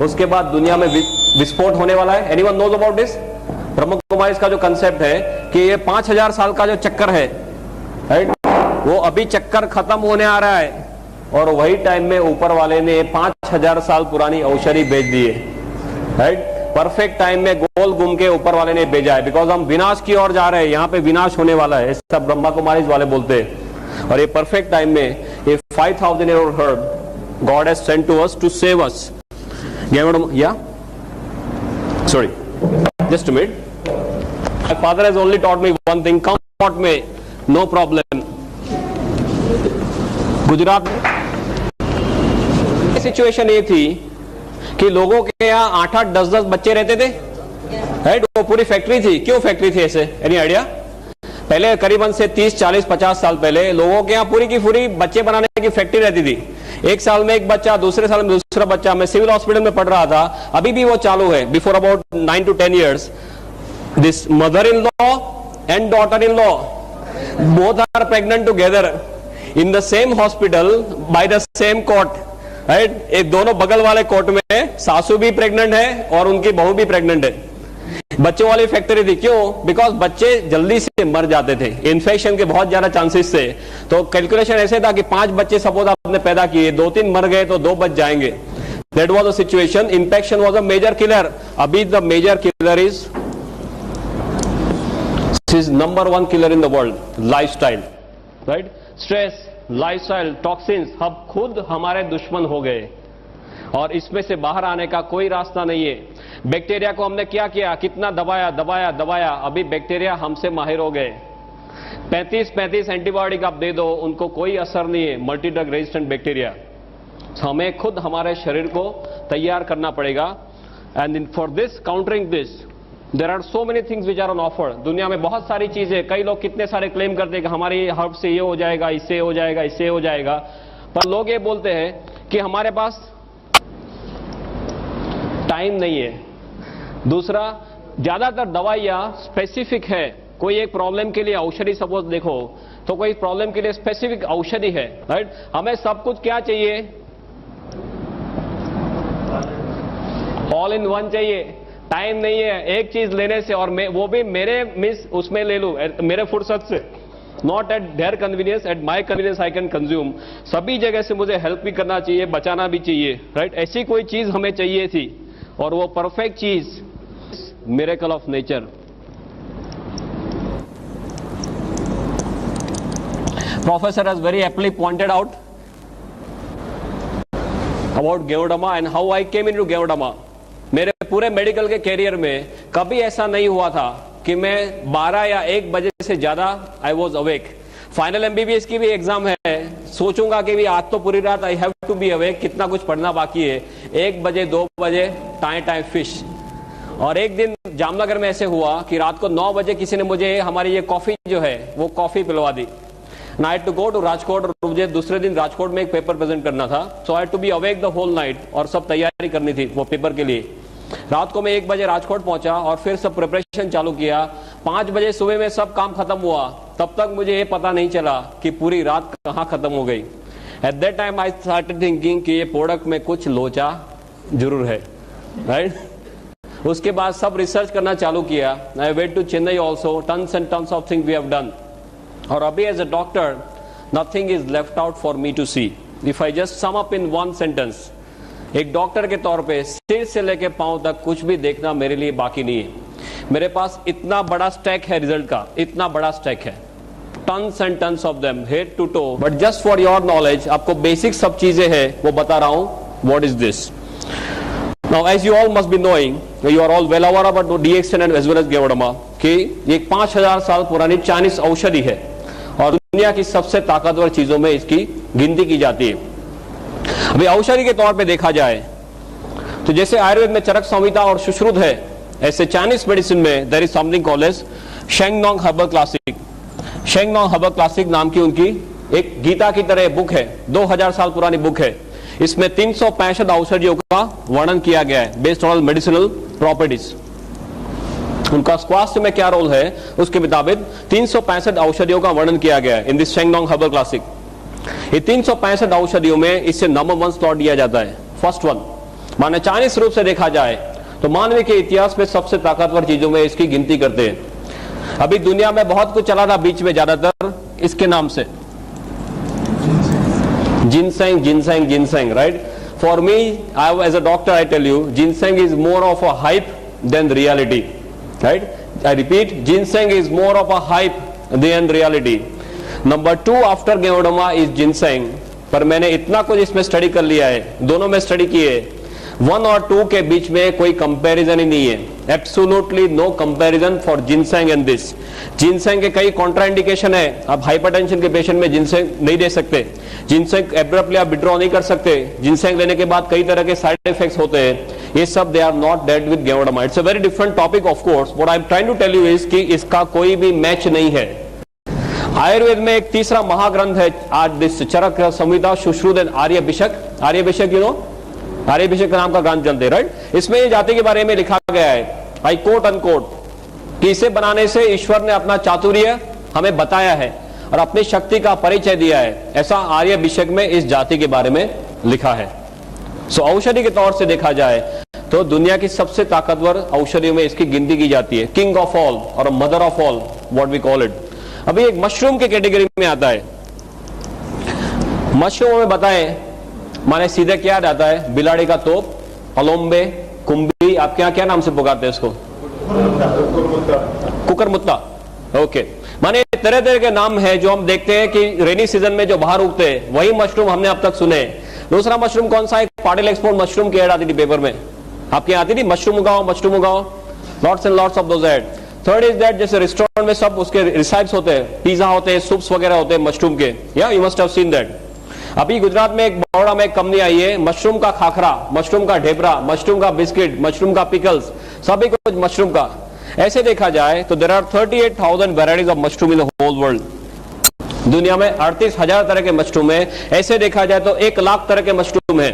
उसके बाद दुनिया में विस्फोट होने वाला है। Anyone knows about this? Brahma Kumaris का जो कंसेप्ट है कि ये 5000 साल का जो चक्कर है, राइट, वो अभी चक्कर खत्म होने आ रहा है, और वही टाइम में ऊपर वाले ने 5000 साल पुरानी औषधि भेज दी है, राइट? परफेक्ट टाइम में गोल घूम के ऊपर वाले ने भेजा है, बिकॉज हम विनाश की ओर जा रहे हैं, यहाँ पे विनाश होने वाला है, ऐसा ब्रह्मा कुमारीज वाले बोलते हैं। और ये परफेक्ट टाइम में ये 5000 year old herb God has sent to us to save us. Yeah? Sorry. Just a minute. My father has only taught me one thing. Come taught me, no problem. Gujarat में situation ये थी कि लोगों के यहाँ 8-8, 10-10 बच्चे रहते थे, राइट? वो पूरी फैक्ट्री थी। क्यों फैक्ट्री थी ऐसे? Any idea? पहले करीबन से 30, 40, 50 साल पहले लोगों के यहाँ पूरी की पूरी बच्चे बनाने की फैक्ट्री रहती थी। एक साल में एक बच्चा, दूसरे साल में दूसरा बच्चा। मैं सिविल हॉस्पिटल में पढ़ रहा था, अभी भी वो चालू है। Before about 9 to 10 years, this mother in law and daughter in law both are pregnant together in the same hospital by the same court, right? एक दोनों बगल वाले कोर्ट में सासू भी प्रेग्नेंट है और उनकी बहू भी प्रेग्नेंट है। बच्चों वाली फैक्ट्री थी। क्यों? बिकॉज बच्चे जल्दी से मर जाते थे, इन्फेक्शन के बहुत ज्यादा चांसेस थे। तो कैलकुलेशन ऐसे था कि 5 बच्चे सपोज आपने पैदा किए, 2-3 मर गए तो 2 बच जाएंगे। That was the situation. Infection was a major killer. अभी the major killer is number 1 killer in the world, lifestyle, right? Stress, lifestyle, toxins, हम खुद हमारे दुश्मन हो गए और इसमें से बाहर आने का कोई रास्ता नहीं है। बैक्टीरिया को हमने क्या किया? कितना दबाया दबाया दबाया, अभी बैक्टीरिया हमसे माहिर हो गए। 35 एंटीबायोटिक आप दे दो, उनको कोई असर नहीं है, मल्टी ड्रग रेजिस्टेंट बैक्टीरिया। हमें खुद हमारे शरीर को तैयार करना पड़ेगा। And for this, countering this, there are so many things which are on offer. दुनिया में बहुत सारी चीजें, कई लोग कितने सारे क्लेम करते हैं कि हमारी हर्ब से ये हो जाएगा, इससे हो जाएगा, इससे हो जाएगा, पर लोग ये बोलते हैं कि हमारे पास टाइम नहीं है। दूसरा, ज्यादातर दवाइयां स्पेसिफिक है। कोई एक प्रॉब्लम के लिए औषधि सपोज देखो तो कोई प्रॉब्लम के लिए स्पेसिफिक औषधि है, राइट? हमें सब कुछ क्या चाहिए? ऑल इन वन चाहिए। टाइम नहीं है एक चीज लेने से, और वो भी मेरे मिस उसमें ले लूं, मेरे फुर्सत से, not at their convenience, at my convenience I can consume. सभी जगह से मुझे हेल्प भी करना चाहिए, बचाना भी चाहिए, राइट? ऐसी कोई चीज हमें चाहिए थी, और वो परफेक्ट चीज, miracle of nature. Professor has very aptly pointed out about ganoderma and how I came into ganoderma. मेरे पूरे मेडिकल के कैरियर में कभी ऐसा नहीं हुआ था कि मैं 12 या 1 बजे से ज्यादा I was awake. Final MBBS की भी एग्जाम है, सोचूंगा कि भी आज तो पूरी रात I have to be awake, कितना कुछ पढ़ना बाकी है। 1 बजे 2 बजे टाइम फिश। और एक दिन जामनगर में ऐसे हुआ कि रात को 9 बजे किसी ने मुझे हमारी ये कॉफी जो है वो कॉफी पिलवा दी। I had to go to Rajkot, और मुझे दूसरे दिन राजकोट में एक पेपर प्रेजेंट करना था। So I had to be awake the whole night, और सब तैयारी करनी थी वो पेपर के लिए। रात को मैं 1 बजे राजकोट पहुंचा और फिर सब प्रिपरेशन चालू किया। 5 बजे सुबह में सब काम खत्म हुआ, तब तक मुझे ये पता नहीं चला कि पूरी रात कहाँ खत्म हो गई। At that time I started thinking कि ये प्रोडक्ट में कुछ लोचा जरूर है, राइट? उसके बाद सब रिसर्च करना चालू किया। I went to Chennai also, tons and tons of thing we have done. और अभी as a doctor nothing is left out for me to see. If I just sum up in 1 sentence, एक doctor के तौर पे सिर से लेके पांव तक कुछ भी देखना मेरे लिए बाकी नहीं है। मेरे पास इतना बड़ा स्टैक है रिजल्ट का, इतना बड़ा स्टैक है, tons and tons of them, head to toe. But just for your knowledge, आपको बेसिक सब चीजें हैं वो बता रहा हूं। What is this? Now as you all must be knowing, you are all well aware about DXN and as well as ganoderma कि ये 5000 साल पुरानी चाइनीज औषधि है और दुनिया की सबसे ताकतवर चीजों में इसकी गिनती की जाती है। अभी औषधि के तौर पे देखा जाए तो जैसे आयुर्वेद में चरक संहिता और सुश्रुत है, ऐसे चाइनीज मेडिसिन में there is something called as Shennong herbal classic. Shennong herbal classic नाम की उनकी एक गीता की तरह बुक है, 2000 साल पुरानी बुक है। इसमें 365 औषधियों का वर्णन किया गया है बेस्ड ऑन मेडिसिनल प्रॉपर्टीज। उनका स्वास्थ्य में क्या रोल है उसके मुताबिक 365 औषधियों का वर्णन किया गया है इन दिस शेंगनोंग हर्बल क्लासिक। ये 365 औषधियों में इससे नंबर 1 स्लॉट दिया जाता है, फर्स्ट 1। माने चाइनीज रूप से देखा जाए तो मानव के इतिहास में सबसे ताकतवर चीजों में इसकी गिनती करते हैं। अभी दुनिया में बहुत कुछ चला था बीच में, ज्यादातर इसके नाम से ginseng ginseng ginseng, right? For me, as a doctor I tell you, ginseng is more of a hype than reality, right? I repeat, ginseng is more of a hype than reality. Number 2 after ganoderma is ginseng. पर मैंने इतना कुछ इसमें study कर लिया है, दोनों में स्टडी किए, 1 और 2 के बीच में कोई कंपैरिजन ही नहीं है। Absolutely no comparison for ginseng and this. Ginseng के कई कॉन्ट्राइंडिकेशन है, आप हाइपरटेंशन के पेशेंट में जिनसेंग नहीं दे सकते, जिनसेंग एब्रप्टली आप विड्रॉ नहीं कर सकते, जिनसेंग लेने के बाद कई तरह के साइड इफेक्ट्स होते हैं, ये सब they are not dead with ganoderma. It's a very different topic of course. What I am trying to tell you is कि इसका कोई भी मैच नहीं है, आयुर्वेद में एक तीसरा महाग्रंथ है आज this Charaka Samhita Sushruta Aryabhishak. Aryabhishak you know, Aryabhishak नाम का ग्रंथ चलते राइट। इसमें ये जाति के बारे में लिखा गया है, आई कोट अनकोट, कि इसे बनाने से ईश्वर ने अपना चातुर्य हमें बताया है और अपनी शक्ति का परिचय दिया है, ऐसा आर्यभिषक में इस जाति के बारे में लिखा है। सो औषधि के तौर से देखा जाए तो दुनिया की सबसे ताकतवर औषधियों में इसकी गिनती की जाती है, किंग ऑफ ऑल और mother of all what we call it. अभी एक मशरूम के कैटेगरी में आता है। मशरूम में बताएं माने सीधे क्या आता है, बिलाड़ी का तोप, अलोम्बे, कुंबी, आपके यहाँ क्या नाम से पुकारते हैं इसको, कुकरमुत्ता, ओके। माने तरह तरह के नाम है जो हम देखते हैं कि रेनी सीजन में जो बाहर उगते हैं, वही मशरूम हमने अब तक सुने। दूसरा मशरूम कौन सा है, पाटिल एक्सपोर्ट मशरूम की एड आती थी पेपर में, आपके यहाँ आती थी, मशरूम उगाओ मशरूम उगाओ, lots and lots of those ad. Third is that जैसे रेस्टोरेंट में सब उसके रिसाइप्स होते हैं, पिज्जा होते हैं, सूप्स वगैरह होते हैं मशरूम के, या you must have seen that. अभी गुजरात में एक बड़ोड़ा में एक कंपनी आई है, मशरूम का खाखरा, मशरूम का ढेबरा, मशरूम का बिस्किट, मशरूम का पिकल्स, सभी कुछ मशरूम का। ऐसे देखा जाए तो there are 38,000 varieties of mushroom in the whole world. दुनिया में 38,000 तरह के मशरूम है। ऐसे देखा जाए तो 1 लाख तरह के मशरूम है,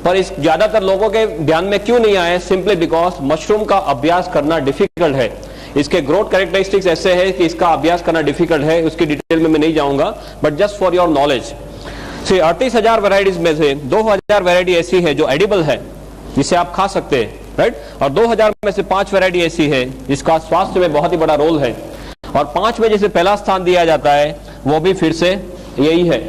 पर इस ज्यादातर लोगों के ध्यान में क्यों नहीं आए, सिंपली बिकॉज मशरूम का अभ्यास करना डिफिकल्ट है। इसके ग्रोथ कैरेक्टरिस्टिक्स ऐसे है कि इसका अभ्यास करना डिफिकल्ट है, उसकी डिटेल में मैं नहीं जाऊंगा, but just for your knowledge. 38,000 varieties में से 2,000 वेराइटी ऐसी है जो एडिबल है, जिसे आप खा सकते हैं, राइट। और 2,000 में से 5 वेराइटी ऐसी है जिसका स्वास्थ्य में बहुत ही बड़ा रोल है, और 5 में जिसे पहला स्थान दिया जाता है वो भी फिर से यही है।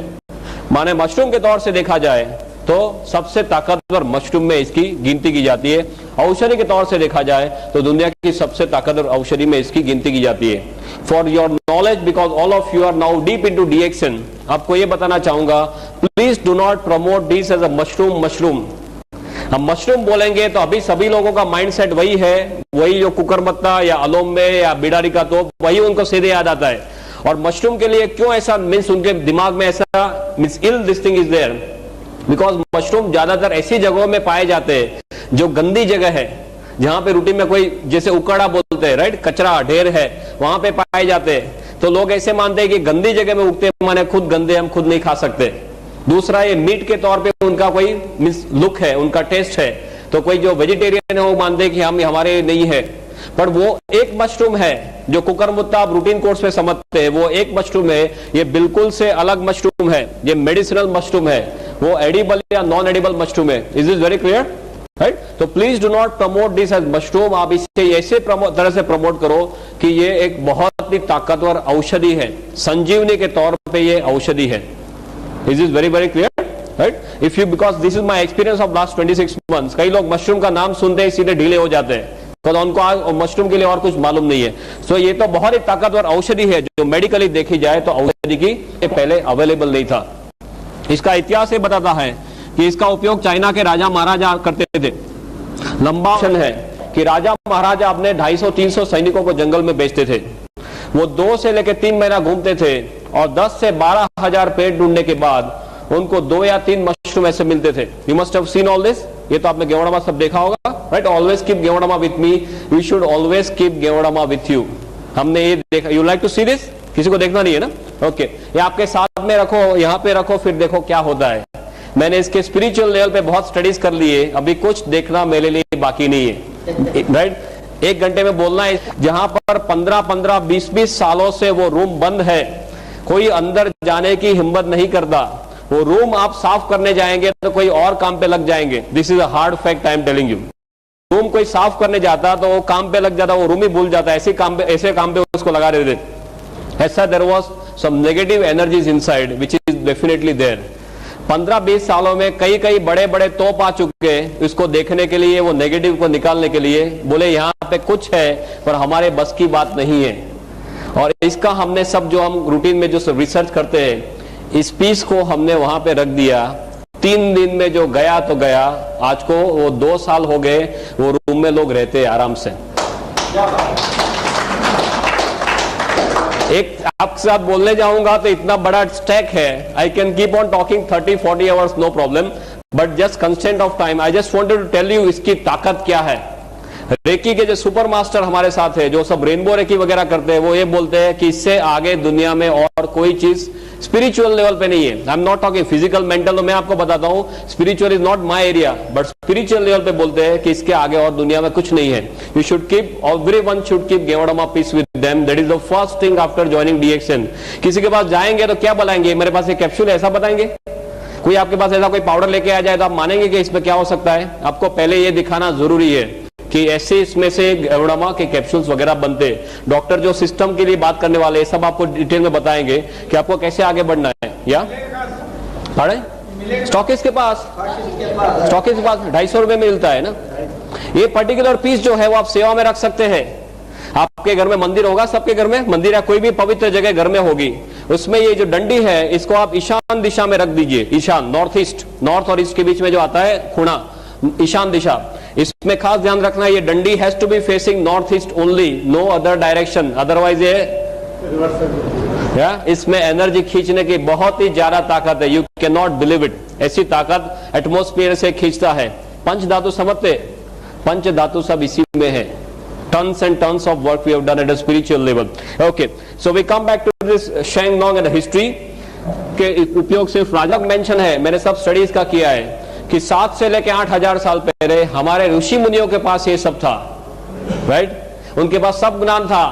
माने मशरूम के तौर से देखा जाए तो सबसे ताकतवर मशरूम में इसकी गिनती की जाती है। औषधि के तौर से देखा जाए तो दुनिया की सबसे ताकतवर औषधि में इसकी गिनती की जाती है। For your knowledge, because all of you are now deep into DXN, आपको यह बताना चाहूंगा, please do not promote this as a mushroom. हम मशरूम बोलेंगे तो अभी सभी लोगों का माइंडसेट वही है, वही जो कुकरमत्ता या अलोम्बे या बिडारी का तोप, वही उनको सीधे याद आता है। और मशरूम के लिए क्यों ऐसा मीन्स उनके दिमाग में ऐसा means ill this thing is there, because mushroom ज्यादातर ऐसी जगहों में पाए जाते हैं जो गंदी जगह है, जहां पे रूटीन में कोई जैसे उकड़ा बोलते हैं, राइट, कचरा ढेर है, वहां पे पाए जाते हैं। तो लोग ऐसे मानते हैं कि गंदी जगह में उगते हैं माने खुद गंदे, हम खुद नहीं खा सकते। दूसरा, ये मीट के तौर पे उनका कोई मीन्स लुक है, उनका टेस्ट है, तो कोई जो वेजिटेरियन है वो मानते हैं कि हम हमारे नहीं है। पर वो एक मशरूम है जो कुकरमुत्ता आप रूटीन कोर्स पे समझते हैं, वो एक मशरूम है, ये बिल्कुल से अलग मशरूम है, ये मेडिसिनल मशरूम है, वो एडिबल या नॉन एडिबल मशरूम है। Is this very clear, right. तो please do not promote this as mushroom. आप इसे ऐसे तरह से प्रमोट करो कि ये एक बहुत ही ताकतवर औषधि है, संजीवनी के तौर पे ये औषधि है। Is this very very clear, right. If you, because this is my experience of last 26 months, कई लोग मशरूम का नाम सुनते ही सीधे ढीले हो जाते हैं, तो उनको मशरूम के लिए और कुछ मालूम नहीं है। सो ये तो बहुत ही ताकतवर औषधि है जो मेडिकली देखी जाए तो औषधि की पहले अवेलेबल नहीं था। इसका इतिहास ये बताता है कि इसका उपयोग चाइना के राजा महाराजा करते थे। लंबा है कि राजा महाराजा अपने 250-300 सैनिकों को जंगल में भेजते थे। वो 2 से लेकर 3 महीना घूमते थे और 10 से 12,000 पेड़ ढूंढने के बाद उनको 2 या 3 मशरूम ऐसे मिलते थे। You must have seen all this, ये तो आपने गेवड़ामा सब देखा होगा, right. Always keep ganoderma with me, we should always keep ganoderma with you. हमने ये देखा, you like to see this, किसी को देखना नहीं है ना, ओके। ये आपके साथ में रखो, यहाँ पे रखो, फिर देखो क्या होता है। मैंने इसके स्पिरिचुअल लेवल पे बहुत स्टडीज कर लिए, अभी कुछ देखना मेरे लिए बाकी नहीं है, राइट। 1 घंटे में बोलना है, जहां पर 15-15, 20-20 सालों से वो रूम बंद है, कोई अंदर जाने की हिम्मत नहीं करता। वो रूम आप साफ करने जाएंगे तो कोई और काम पे लग जाएंगे। This is a hard fact I am telling you. Room कोई साफ करने जाता तो वो काम पे लग जाता, वो रूम ही भूल जाता, ऐसे काम पे उसको लगा देते। ऐसा there was some negative energies inside which is definitely there. 15-20 सालों में कई बड़े बड़े तोप आ चुके हैं इसको देखने के लिए, वो नेगेटिव को निकालने के लिए। बोले यहाँ पे कुछ है पर हमारे बस की बात नहीं है। और इसका हमने सब जो हम रूटीन में जो रिसर्च करते हैं, इस पीस को हमने वहां पे रख दिया। 3 दिन में जो गया तो गया, आज को वो 2 साल हो गए, वो रूम में लोग रहते हैं आराम से। एक आपके साथ बोलने जाऊंगा तो इतना बड़ा स्टैक है, I can keep on talking 30-40 hours no problem, but just constant of time I just wanted to tell you इसकी ताकत क्या है, रेकी के जो सुपर मास्टर हमारे साथ है, जो सब रेनबो रेकी वगैरह करते हैं, वो ये बोलते हैं कि इससे आगे दुनिया में और कोई चीज स्पिरिचुअल लेवल पे नहीं है। I am not talking physical mental, तो मैं आपको बताता हूं spiritual is not my area, but spiritual level पे बोलते हैं कि इसके आगे और दुनिया में कुछ नहीं है। You should keep, everyone should keep ganoderma piece with them, that is the first thing after joining DXN. किसी के पास जाएंगे तो क्या बताएंगे, मेरे पास एक कैप्सूल है, ऐसा बताएंगे? कोई आपके पास ऐसा कोई पाउडर लेके आ जाए तो आप मानेंगे कि इसमें क्या हो सकता है? आपको पहले ये दिखाना जरूरी है कि ऐसे इसमें से गेवड़मा के कैप्सूल्स वगैरह बनते। डॉक्टर जो सिस्टम के लिए बात करने वाले सब आपको डिटेल में बताएंगे कि आपको कैसे आगे बढ़ना है। या स्टॉकिस्ट के पास 250 रुपए में मिलता है ना। ये पर्टिकुलर पीस जो है वो आप सेवा में रख सकते हैं। आपके घर में मंदिर होगा, सबके घर में मंदिर या कोई भी पवित्र जगह घर में होगी, उसमें ये जो डंडी है इसको आप ईशान दिशा में रख दीजिए। ईशान, नॉर्थ ईस्ट, नॉर्थ और ईस्ट के बीच में जो आता है खुणा, ईशान दिशा, इसमें खास ध्यान रखना है ये डंडी has to be facing north east only, no other direction, otherwise ये इसमें एनर्जी खींचने की बहुत ही ज्यादा ताकत है। You can not believe it, ऐसी ताकत एटमोस्फियर से खींचता है। पंच धातु समझते, पंच धातु सब इसी में है। Tons and tons of work we have done at a spiritual level. Okay, so we come back to this Sheng Nong and the history के उपयोग सिर्फ राजा मेंशन है। मैंने सब स्टडीज का किया है कि 7 से लेकर 8,000 साल पहले हमारे ऋषि मुनियों के पास ये सब था, राइट? उनके पास सब ज्ञान था,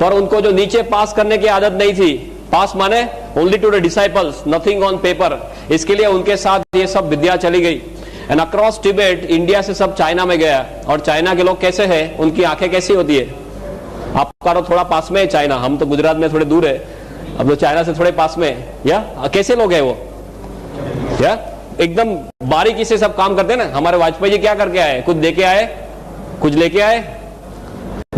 पर उनको जो नीचे पास करने की आदत नहीं थी। पास माने only to the disciples, nothing on paper. इसके लिए उनके साथ ये सब विद्या चली गई। एंड अक्रॉस टिबेट, इंडिया से सब चाइना में गया। और चाइना के लोग कैसे हैं, उनकी आंखें कैसी होती है? आपका तो थोड़ा पास में है चाइना, हम तो गुजरात में थोड़े दूर है, अब तो चाइना से थोड़े पास में है। या कैसे लोग हैं वो? या एकदम बारीकी से सब काम करते हैं ना। हमारे वाजपेयी जी क्या करके आए? कुछ देके आए, कुछ लेके आए?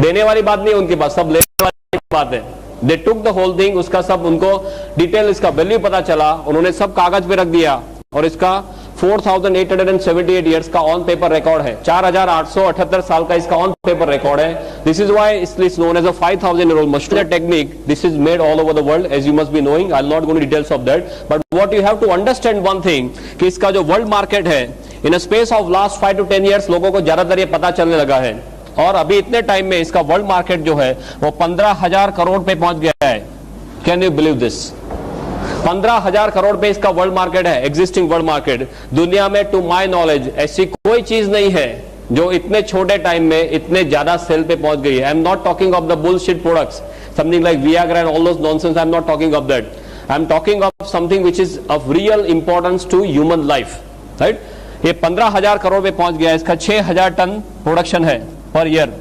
देने वाली बात नहीं उनके पास, सब लेने वाली बात है। दे टुक द होल थिंग, उसका सब उनको डिटेल, इसका वैल्यू पता चला, उन्होंने सब कागज पे रख दिया। और इसका 4,878 ईयर्स का ऑन पेपर रिकॉर्ड है। 4,878 साल का इसका ऑन पेपर रिकॉर्ड है। This is why it is known as a 5,000-year-old machine technique. This is made all over the world, as you must be knowing. I'll not go into details of that, but what you have to understand one thing कि इसका जो world market है, in a space of last 5 to 10 years लोगों को ज्यादातर ये पता चलने लगा है। और अभी इतने टाइम में इसका वर्ल्ड मार्केट जो है वो 15,000 करोड़ पे पहुंच गया है। Can you believe this? 15,000 crore पे इसका वर्ल्ड मार्केट है, एग्जिस्टिंग वर्ल्ड मार्केट। दुनिया में टू माय नॉलेज ऐसी कोई चीज नहीं है जो इतने छोटे टाइम में इतने ज्यादा सेल पे पहुंच गई है। I am not talking of the bullshit products, something like Viagra and all those nonsense. I am not talking of that. I am talking of something which is of real importance to human life, right? ये 15,000 करोड़ पे पहुंच गया। इसका 6,000 ton production है per year.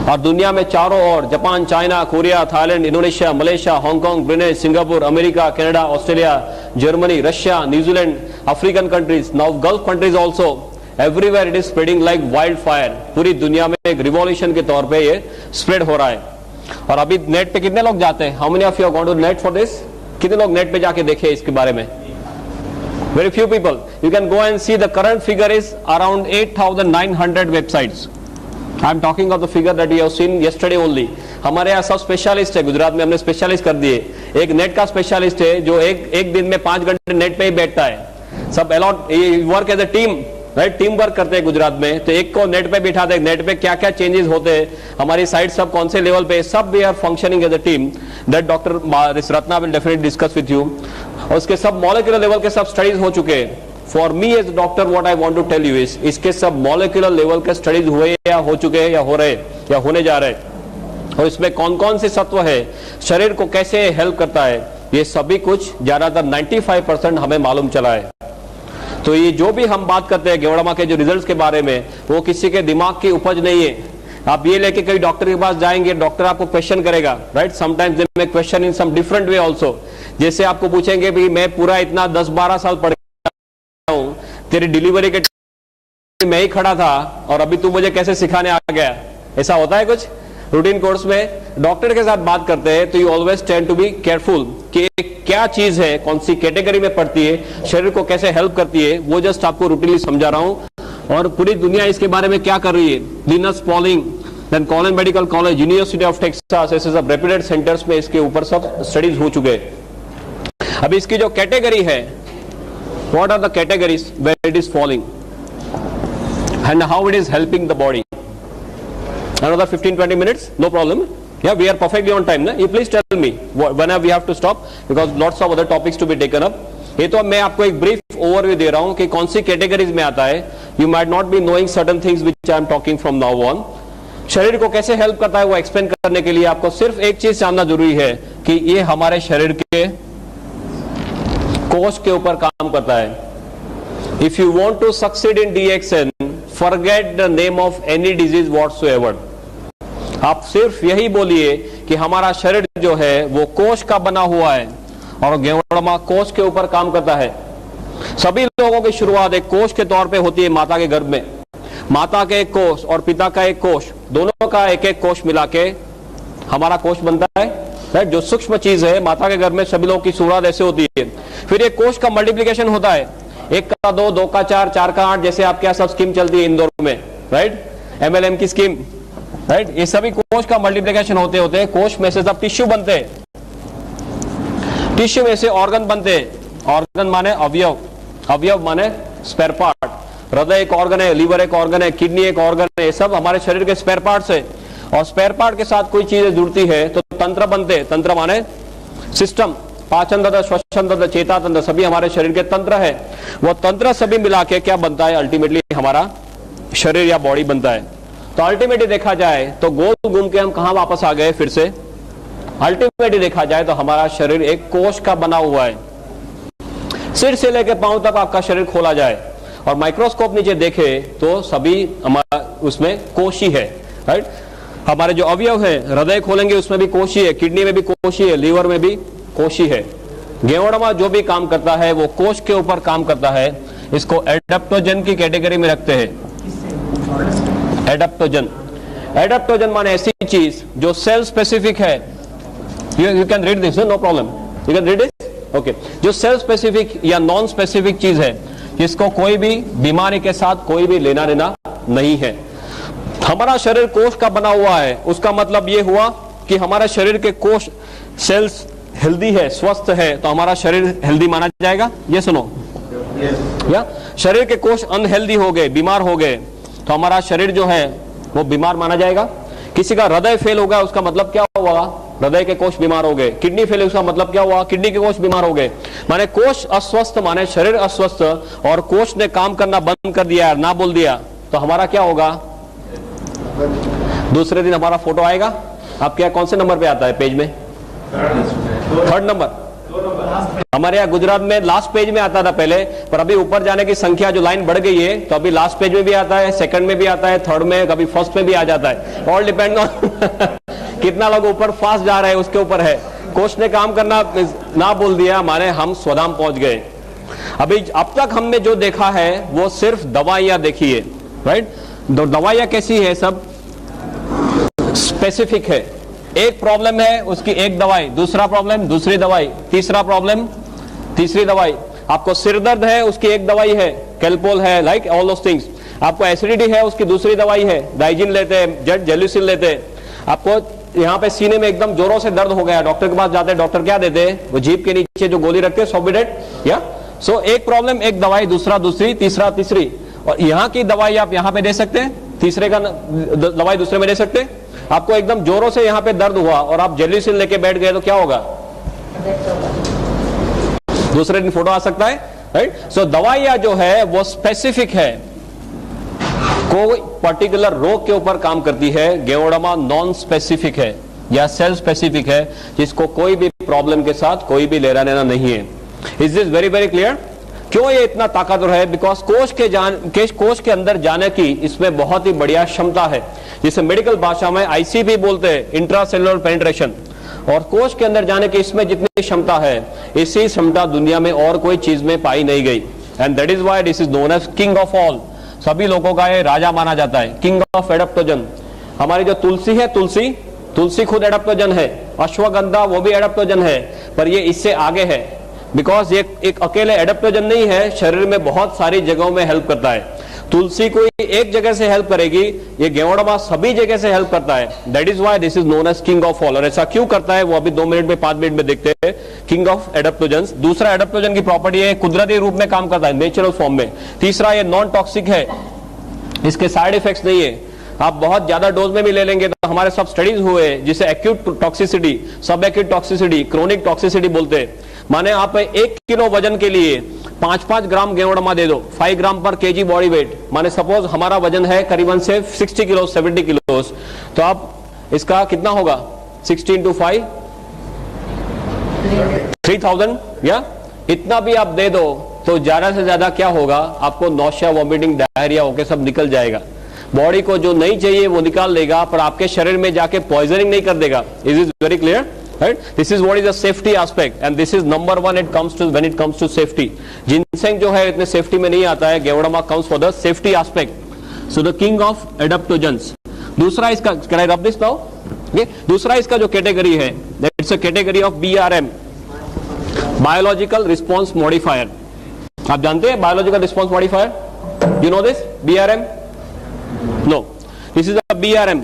और दुनिया में चारों ओर Japan, China, Korea, Thailand, Indonesia, Malaysia, Hong Kong, Brunei, Singapore, America, Canada, Australia, Germany, Russia, New Zealand, African countries, now gulf countries also, everywhere it is spreading like wild fire. पूरी दुनिया में एक रिवॉल्यूशन के तौर पे ये स्प्रेड हो रहा है। और अभी नेट पे कितने लोग जाते हैं? How many of you are going to net for this? कितने लोग नेट पे जाके देखे इसके बारे में? Very few people. You can go and see the current figure is around 8,900 websites. I am talking of the figure that you have seen yesterday only. हमारे यहाँ सब स्पेशलिस्ट है, गुजरात में हमने स्पेशलिस्ट कर दिए। एक नेट का स्पेशलिस्ट है जो एक दिन में 5 घंटे नेट पे ही बैठता है। सब allot work as a team, right? Team work करते हैं गुजरात में। तो एक को नेट पे बिठाते हैं, नेट पे क्या क्या चेंजेस होते हैं, हमारी साइट सब कौन से लेवल पे, सब we are functioning as a team. That doctor Ratna will definitely discuss with you. और उसके सब मॉलिक्यूलर लेवल के सब स्टडीज हो चुके हैं। For me as doctor what I want to tell you is, इसके सब मॉलिक्यूलर लेवल के स्टडीज हुए या हो चुके हैं या हो रहे या होने जा रहे हैं। और इसमें कौन कौन से तत्व है, शरीर को कैसे हेल्प करता है, ये सभी कुछ ज्यादातर 95% हमें मालूम चला है। तो ये जो भी हम बात करते हैं गेवड़मा के जो रिजल्ट्स के बारे में, वो किसी के दिमाग की उपज नहीं है। आप ये लेके कई डॉक्टर के पास जाएंगे, डॉक्टर आपको क्वेश्चन करेगा, right? Sometimes they may question in some different way also. जैसे आपको पूछेंगे भी मैं पूरा इतना 10-12 साल पढ़ हूं, तेरी डिलीवरी के मैं ही खड़ा था और अभी तू मुझे कैसे सिखाने आ गया? ऐसा होता है कुछ रूटीन कोर्स में? डॉक्टर के साथ बात करते हैं तो you always tend to be careful कि क्या चीज है, कौन सी कैटेगरी में पड़ती है, शरीर को कैसे हेल्प करती है, वो जस्ट आपको रूटीनली समझा रहा हूं। और पूरी दुनिया इसके बारे में क्या कर रही है। Linus Pauling, then Colin medical college, university of Texas, ऐसे सब रेप्यूटेड सेंटर्स में इसके ऊपर सब स्टडीज हो चुके हैं। अब इसकी जो कैटेगरी है, what are the categories where it is falling and how it is helping the body, Another 15-20 minutes, no problem. Yeah, we are perfectly on time. Na? You please tell me whenever we have to stop because lots of other topics to be taken up. ये तो मैं आपको एक brief overview दे रहा हूं कि कौन सी categories में आता है. You might not be knowing certain things which I am talking from now on. शरीर को कैसे हेल्प करता है वो एक्सप्लेन करने के लिए आपको सिर्फ एक चीज जानना जरूरी है कि ये हमारे शरीर के कोष के ऊपर काम करता है. If you want to succeed in DXN, forget the name of any disease whatsoever. आप सिर्फ यही बोलिए कि हमारा शरीर जो है वो कोष का बना हुआ है और गेवड़मा कोष के ऊपर काम करता है. सभी लोगों की शुरुआत एक कोष के तौर पे होती है माता के गर्भ में. माता के एक कोष और पिता का एक कोष, दोनों का एक एक कोष मिला के हमारा कोष बनता है. जो सूक्ष्म चीज है माता के गर्भ में सभी लोगों की शुरुआत ऐसे होती है. फिर एक कोष का मल्टीप्लिकेशन होता है. 1 का 2, 2 का 4, 4 का 8, जैसे आपके यहाँ सब स्कीम चलती है इंदौर में, राइट, MLM की स्कीम, राइट. ये सभी कोष का मल्टीप्लिकेशन होते होते कोष में से सब टिश्यू बनते हैं. टिश्यू में से ऑर्गन बनते हैं. ऑर्गन माने अवयव, अवयव माने स्पेयर पार्ट. हृदय एक ऑर्गन है, लीवर एक ऑर्गन है, किडनी एक ऑर्गन है. ये सब हमारे शरीर के स्पेयर पार्ट्स है. और स्पेयर पार्ट के साथ कोई चीजें जुड़ती है तो तंत्र बनते हैं. तंत्र माने सिस्टम, पाचन तंत्र, श्वसन तंत्र, चेता तंत्र, सभी हमारे शरीर के तंत्र है. वो तंत्र सभी मिला के क्या बनता है, अल्टीमेटली हमारा शरीर या बॉडी बनता है. तो अल्टीमेटली देखा जाए तो गोल घूम के हम कहां वापस आ गए फिर से. अल्टीमेटली देखा जाए तो हमारा शरीर एक कोष का बना हुआ है. सिर से लेकर पांव तक आपका शरीर खोला जाए और माइक्रोस्कोप नीचे देखे तो सभी हमारा उसमें कोश ही है, राइट. हमारे जो अवयव है, हृदय खोलेंगे उसमें भी कोश ही है, किडनी में भी कोश ही है, लीवर में भी कोश ही है. गेवड़मा जो भी काम करता है वो कोष के ऊपर काम करता है. इसको एडेप्टोजन की कैटेगरी में रखते हैं. एडेप्टोजन, एडेप्टोजन माने ऐसी चीज जो सेल स्पेसिफिक है. You can read this, no problem, you can read it, okay. जो सेल स्पेसिफिक या नॉन स्पेसिफिक चीज है जिसको कोई भी बीमारी के साथ कोई भी लेना देना नहीं है. हमारा शरीर कोष का बना हुआ है, उसका मतलब यह हुआ कि हमारे शरीर के कोष सेल्स हेल्दी है, स्वस्थ है, तो हमारा शरीर हेल्दी माना जाएगा. ये सुनो, या शरीर के कोष अनहेल्दी हो गए, बीमार हो गए, तो हमारा शरीर जो है वो बीमार माना जाएगा. किसी का हृदय फेल हो गया, उसका मतलब क्या हुआ, हृदय के कोष बीमार हो गए. किडनी फेल, उसका मतलब क्या हुआ, किडनी के कोष बीमार हो गए. माने कोष अस्वस्थ माने शरीर अस्वस्थ, और कोष ने काम करना बंद कर दिया, ना बोल दिया, तो हमारा क्या होगा. दूसरे दिन हमारा फोटो आएगा. आपके यहाँ कौन से नंबर पे आता है पेज में, 3rd नंबर. हमारे यहाँ गुजरात में लास्ट पेज में आता था पहले, पर अभी ऊपर जाने की संख्या जो लाइन बढ़ गई है, तो अभी लास्ट पेज में भी आता है, 2nd में भी आता है, 3rd में, कभी 1st में भी आ जाता है. ऑल डिपेंड ऑन कितना लोग ऊपर फास्ट जा रहे हैं उसके ऊपर है. कोष ने काम करना ना बोल दिया माने हम स्वधाम पहुंच गए. अभी अब तक हमने जो देखा है वो सिर्फ दवाइयां देखी है, राइट. दवाइयां कैसी है, सब स्पेसिफिक है. एक प्रॉब्लम है उसकी एक दवाई, दूसरा प्रॉब्लम दूसरी दवाई, तीसरा प्रॉब्लम तीसरी दवाई. आपको सिर दर्द है उसकी एक दवाई है, कैल्पोल है, लाइक ऑल दोस थिंग्स. आपको एसिडिटी है उसकी दूसरी दवाई है, डाइजिन लेते हैं, जेलुसिन लेते हैं. आपको यहाँ पे सीने में एकदम जोरों से दर्द हो गया, डॉक्टर के पास जाते हैं, डॉक्टर क्या देते हैं, वो जीभ के नीचे जो गोली रखते हैं, सोबिडेट, या सो एक प्रॉब्लम एक दवाई, दूसरा दूसरी, तीसरा तीसरी. और यहाँ की दवाई आप यहाँ पे दे सकते हैं, तीसरे का दवाई दूसरे में दे सकते हैं. आपको एकदम जोरों से यहाँ पे दर्द हुआ और आप जेलुसिन लेके बैठ गए तो क्या होगा, दूसरे दिन फोटो आ सकता है, राइट. सो दवाइयां जो है वो स्पेसिफिक है, कोई पर्टिकुलर रोग के ऊपर काम करती है. गेवड़मा नॉन स्पेसिफिक है या सेल स्पेसिफिक है, जिसको कोई भी प्रॉब्लम के साथ कोई भी लेना देना नहीं है. Is this very very clear. क्यों ये इतना ताकतवर है, बिकॉज कोष के अंदर जाने की इसमें बहुत ही बढ़िया क्षमता है, जिसे मेडिकल भाषा में ICP बोलते हैं, इंट्रासेलुलर पेनिट्रेशन. और कोष के अंदर जाने की इसमें जितनी क्षमता है, इसी क्षमता दुनिया में और कोई चीज में पाई नहीं गई. And that is why this is known as king of all. सभी लोगों का ये राजा माना जाता है, किंग ऑफ एडेप्टोजन. हमारी जो तुलसी है, तुलसी खुद एडेप्टोजन है. अश्वगंधा वो भी एडेप्टोजन है, पर ये इससे आगे है, बिकॉज ये एक अकेले एडेप्टोजन नहीं है, शरीर में बहुत सारी जगहों में हेल्प करता है. तुलसी कोई एक जगह से हेल्प करेगी, ये गेवड़मा सभी जगह से हेल्प करता है. That is why this is known as king of all. और ऐसा क्यों करता है वो अभी 2 मिनट में 5 मिनट में देखते हैं. King of adaptogen. दूसरा, एडेप्टोजन की प्रॉपर्टी है कुदरती रूप में काम करता है, नेचुरल फॉर्म में. तीसरा, ये नॉन टॉक्सिक है, इसके साइड इफेक्ट्स नहीं है. आप बहुत ज्यादा डोज में भी ले लेंगे तो हमारे सब स्टडीज हुए जिसे एक्यूट टॉक्सिसिटी, सब एक्यूट टॉक्सिसिटी, क्रोनिक टॉक्सिसिटी बोलते हैं। माने आप 1 किलो वजन के लिए 5-5 ग्राम गेवड़मा दे दो, 5 ग्राम पर केजी बॉडी वेट, माने सपोज हमारा वजन है करीबन से 60 किलो 70 किलो, तो आप इसका कितना होगा 60 into 5 3000, या इतना भी आप दे दो तो ज्यादा से ज्यादा क्या होगा, आपको नौशिया, वॉमिटिंग, डायरिया होके सब निकल जाएगा। बॉडी को जो नहीं चाहिए वो निकाल लेगा, पर आपके शरीर में जाके पॉइजनिंग नहीं कर देगा। Is is very clear, right? This is what is the safety aspect and this is number 1 it comes to when it comes to safety. Ginseng जो है इतने सेफ्टी में नहीं आता है, ganoderma comes for the safety aspect. So the king of adaptogens. दूसरा इसका, can I rub this now? दूसरा इसका जो कैटेगरी है, that's a category of BRM, biological response modifier. आप जानते हैं biological response modifier? You know this BRM? No, this is a BRM,